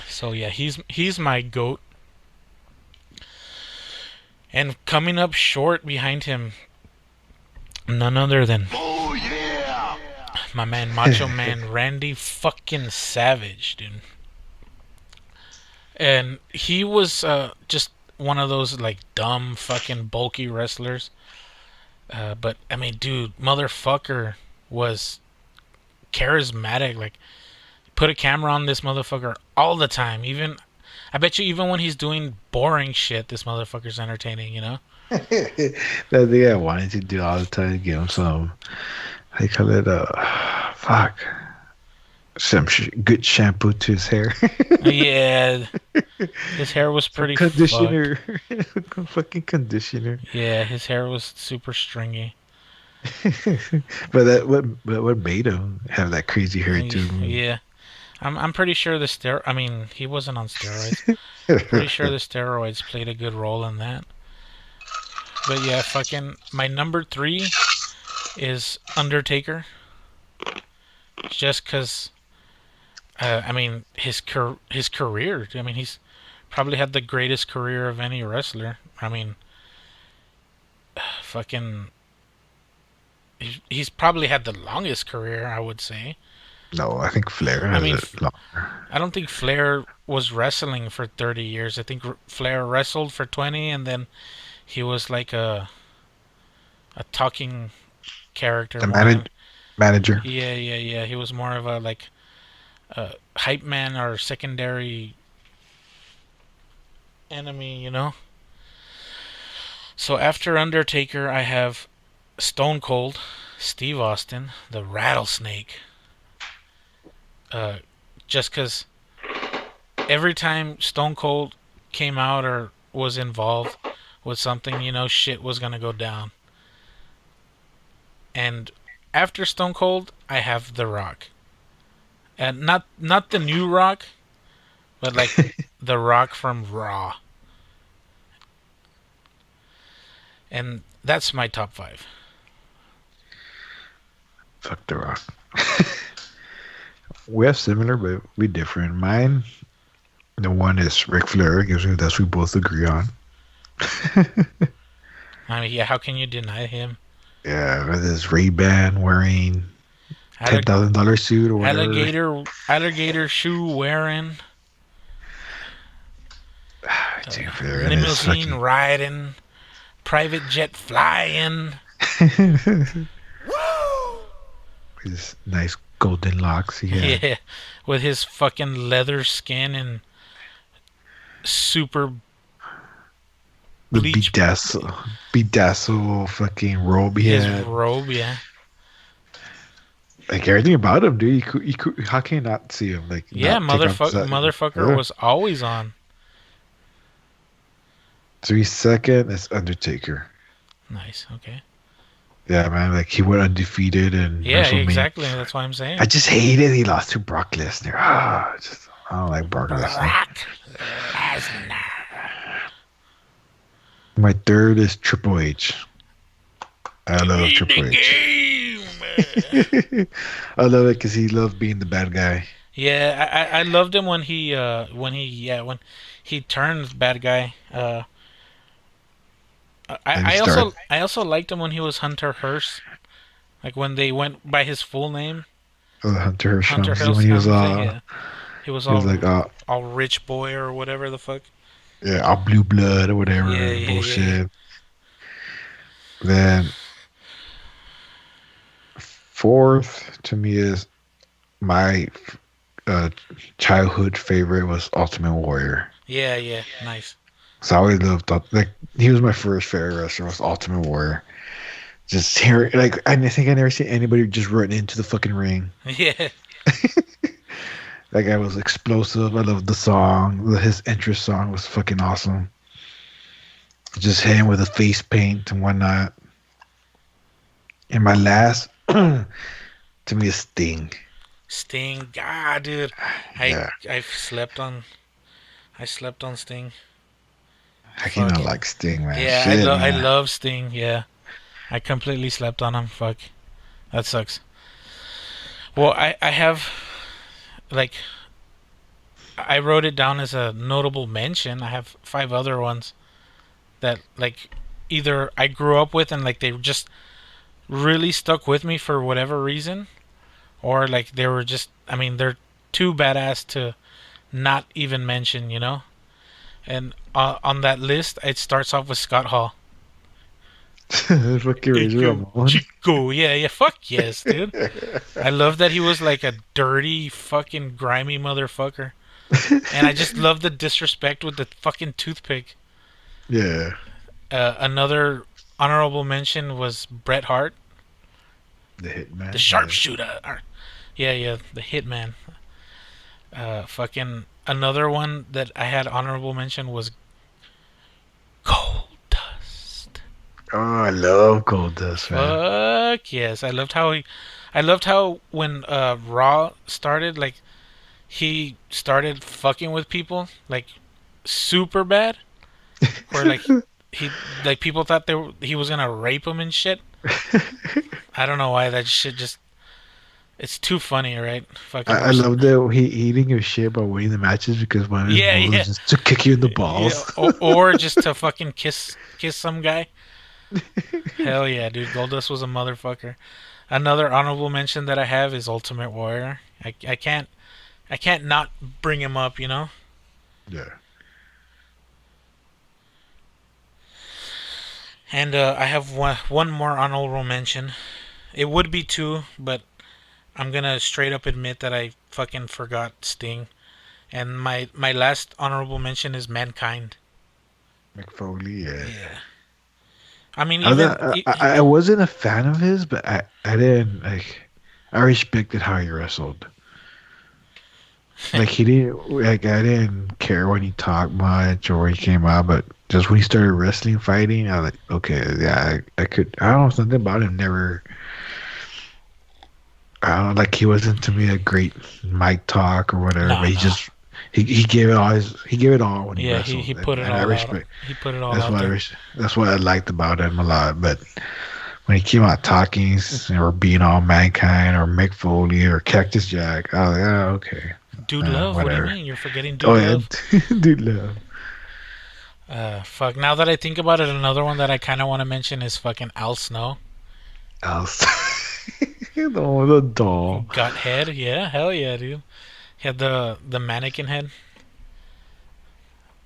So yeah, he's my GOAT. And coming up short behind him, none other than my man Macho Man Randy fucking Savage, dude. And he was just one of those like dumb fucking bulky wrestlers. But I mean, dude, motherfucker was charismatic. Like, put a camera on this motherfucker all the time. Even, I bet you, even when he's doing boring shit, this motherfucker's entertaining. You know? That thing I wanted to do all the time to give him some. I call it fuck. some good shampoo to his hair. Yeah, his hair was Some pretty fucked. conditioner. Fucking conditioner. Yeah, his hair was super stringy. But what made him have that crazy hair too? Yeah, I'm pretty sure I mean, he wasn't on steroids. Pretty sure the steroids played a good role in that. But yeah, fucking my number 3 is Undertaker. Just cause, I mean, his career. I mean, he's probably had the greatest career of any wrestler. I mean, fucking, he's probably had the longest career, I would say. No, I think Flair I has mean, it longer. I don't think Flair was wrestling for 30 years. I think Flair wrestled for 20, and then he was like a talking character. The more manager. Yeah. He was more of a like hype man or secondary enemy, you know. So after Undertaker, I have Stone Cold, Steve Austin, the Rattlesnake. Just because every time Stone Cold came out or was involved with something, you know, shit was gonna go down. And after Stone Cold, I have The Rock, and not the new Rock, but like The Rock from Raw. And that's my top 5. Fuck The Rock. We have similar, but we different. Mine, the one is Ric Flair. Because that's we both agree on. I mean, yeah, how can you deny him? Yeah, with his Ray-Ban wearing $10,000 suit or whatever. Alligator shoe wearing, Dude, Flair and his limousine fucking- riding, private jet flying. his nice golden locks. Yeah, with his fucking leather skin and super The bleach- bedazzle fucking robe he his had. robe, yeah. Like everything about him, dude. You could, how can you not see him? Like, Yeah, not take off that- motherfucker Yeah. was always on. 3 second is Undertaker. Nice, okay. Yeah, man. Like he went undefeated and Yeah, WrestleMania. exactly. That's why I'm saying. I just hated he lost to Brock Lesnar. I don't like Brock Lesnar. Brock Lesnar. My third is Triple H. I love Triple H. I love it because he loved being the bad guy. Yeah, I loved him when he turned bad guy. I also liked him when he was Hunter Hearst, like when they went by his full name. Oh, Hunter Hearst. Hunter When Hearst. he was He was he was like all rich boy or whatever the fuck. yeah, all blue blood or whatever Yeah, bullshit. Then fourth to me is my childhood favorite was Ultimate Warrior. Yeah, nice. So I always loved like he was my first favorite wrestler was Ultimate Warrior. Just hearing like I think I never seen anybody just run into the fucking ring. Yeah, That guy was explosive. I loved the song. His entrance song was fucking awesome. Just him with the face paint and whatnot. And my last, to me, is Sting. Sting. God, dude, Yeah. I slept on Sting. I cannot Fucking- like Sting, man. Yeah, Shit, I man. love Sting. Yeah, I completely slept on him. Fuck, that sucks. Well, I have, like, I wrote it down as a notable mention. I have 5 other ones that, like, either I grew up with and like they just really stuck with me for whatever reason, or like they were just, I mean, they're too badass to not even mention, you know. And on that list, it starts off with Scott Hall. Fucking Razor Ramon. Chico, yeah, fuck yes, dude. I love that he was like a dirty, fucking grimy motherfucker. And I just love the disrespect with the fucking toothpick. Yeah. Another honorable mention was Bret Hart, The Hitman. the sharpshooter. Yeah, the Hitman. Fucking another one that I had honorable mention was Gold Dust. Oh, I love Gold Dust, man. Fuck yes, I loved how when Raw started, like he started fucking with people like super bad, where like he like people thought he was gonna rape them and shit. I don't know why that shit just it's too funny, right? Fucking I love that he didn't give a shit about winning the matches because one of his Yeah, moves yeah. is just to kick you in the Yeah, balls. or just to fucking kiss some guy. Hell yeah, dude. Goldust was a motherfucker. Another honorable mention that I have is Ultimate Warrior. I can't not bring him up, you know. Yeah. And I have one more honorable mention. It would be two, but I'm gonna straight up admit that I fucking forgot Sting. And my last honorable mention is Mankind. McFoley, yeah. Yeah. I mean, I, was even not- I wasn't a fan of his, but I didn't like. I respected how he wrestled. Like he didn't like I didn't care when he talked much or when he came out, but just when he started wrestling, fighting, I was like, okay, yeah, I could. I don't know, something about him never. I don't know, like he wasn't to me a great mic talk or whatever, No, but he no. just he gave it all he gave it all when he yeah, wrestled. he put it and all I out. respect. He put it all That's out what there. that's what I liked about him a lot. But when he came out talking or being all Mankind or Mick Foley or Cactus Jack, I was like, oh, okay. Dude Love, what do you Whatever. mean? You're forgetting Dude Oh yeah, Love. dude, love. Fuck. Now that I think about it, another one that I kind of want to mention is fucking Al Snow. Else. The doll. Got head, yeah, hell yeah, dude. He had the mannequin head.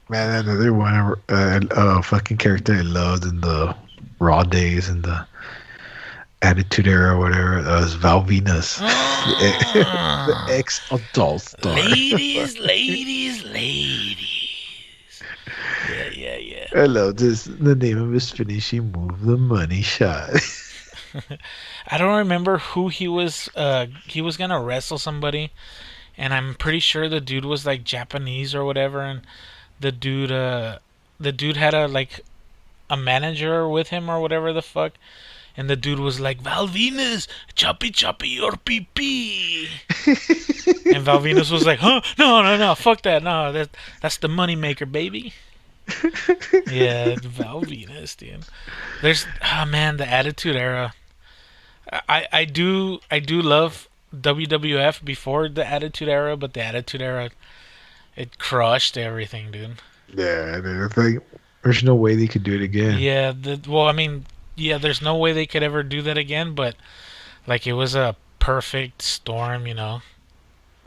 Man, another one, fucking character I loved in the Raw days and the Attitude Era or whatever. Was Val Venus, the ex-adult star. Ladies. Yeah. I love this. The name of his finishing move, the money shot. I don't remember who he was. He was gonna wrestle somebody, and I'm pretty sure the dude was like Japanese or whatever, and the dude had a manager with him or whatever the fuck, and the dude was like, Val Venus, choppy your pee pee. And Val Venus was like, huh? No, fuck that. No, that's the money maker, baby. Yeah, Val Venus, dude. Man, the Attitude Era. I do love WWF before the Attitude Era, but the Attitude Era, it crushed everything, dude. Yeah, I think there's no way they could do it again. Yeah, well, I mean, yeah, there's no way they could ever do that again, but like it was a perfect storm, you know.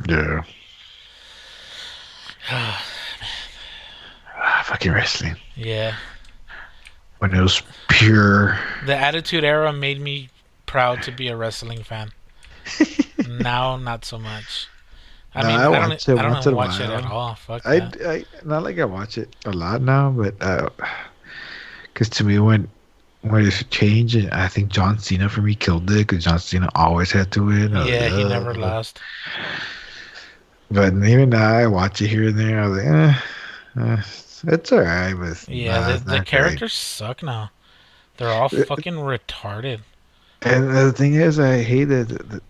Yeah. Fucking wrestling. Yeah. When it was pure. The Attitude Era made me proud to be a wrestling fan. Now, not so much. I No, mean, I I watch it don't once in a watch it while. at all. Fuck that. I not like I watch it a lot now, but because to me when it changed, I think John Cena for me killed it because John Cena always had to win. I was Yeah, like, he "Ugh." never lost. But even now, I watch it here and there. I was like, it's alright, but Yeah, it's the not great. characters suck now. They're all fucking retarded. And the thing is, I hate that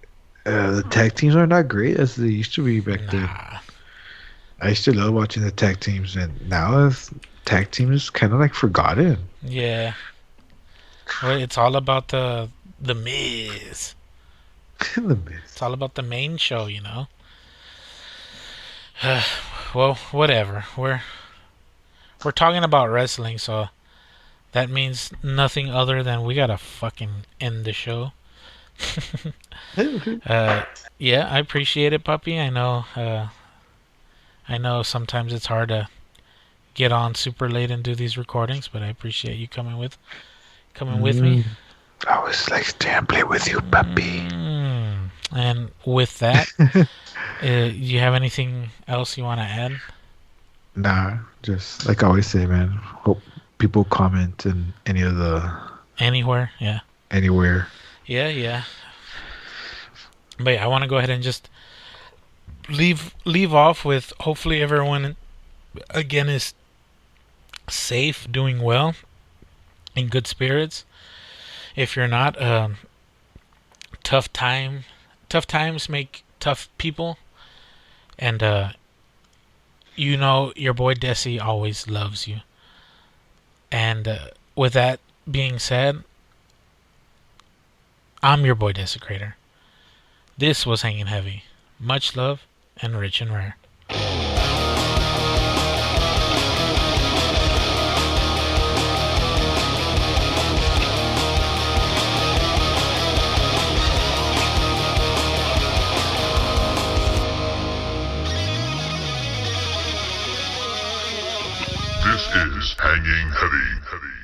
the tag teams are not great as they used to be back then. Nah. I used to love watching the tag teams, and now tag team is kind of like forgotten. Yeah. Well, it's all about the Miz. The myth. It's all about the main show, you know. Well, whatever. We're talking about wrestling, so that means nothing other than we gotta fucking end the show. Yeah, I appreciate it, puppy. I know sometimes it's hard to get on super late and do these recordings, but I appreciate you coming with me. I always like to play with you, puppy. And with that, you have anything else you want to add? Nah, just like I always say, man. Hope people comment in any of the Anywhere? Yeah. anywhere. Yeah. But yeah, I want to go ahead and just leave off with hopefully everyone again is safe, doing well, in good spirits. If you're not, tough times make tough people, and you know your boy Desi always loves you. And with that being said, I'm your boy Desecrator. This was Hanging Heavy. Much love and rich and rare. This is Hanging Heavy.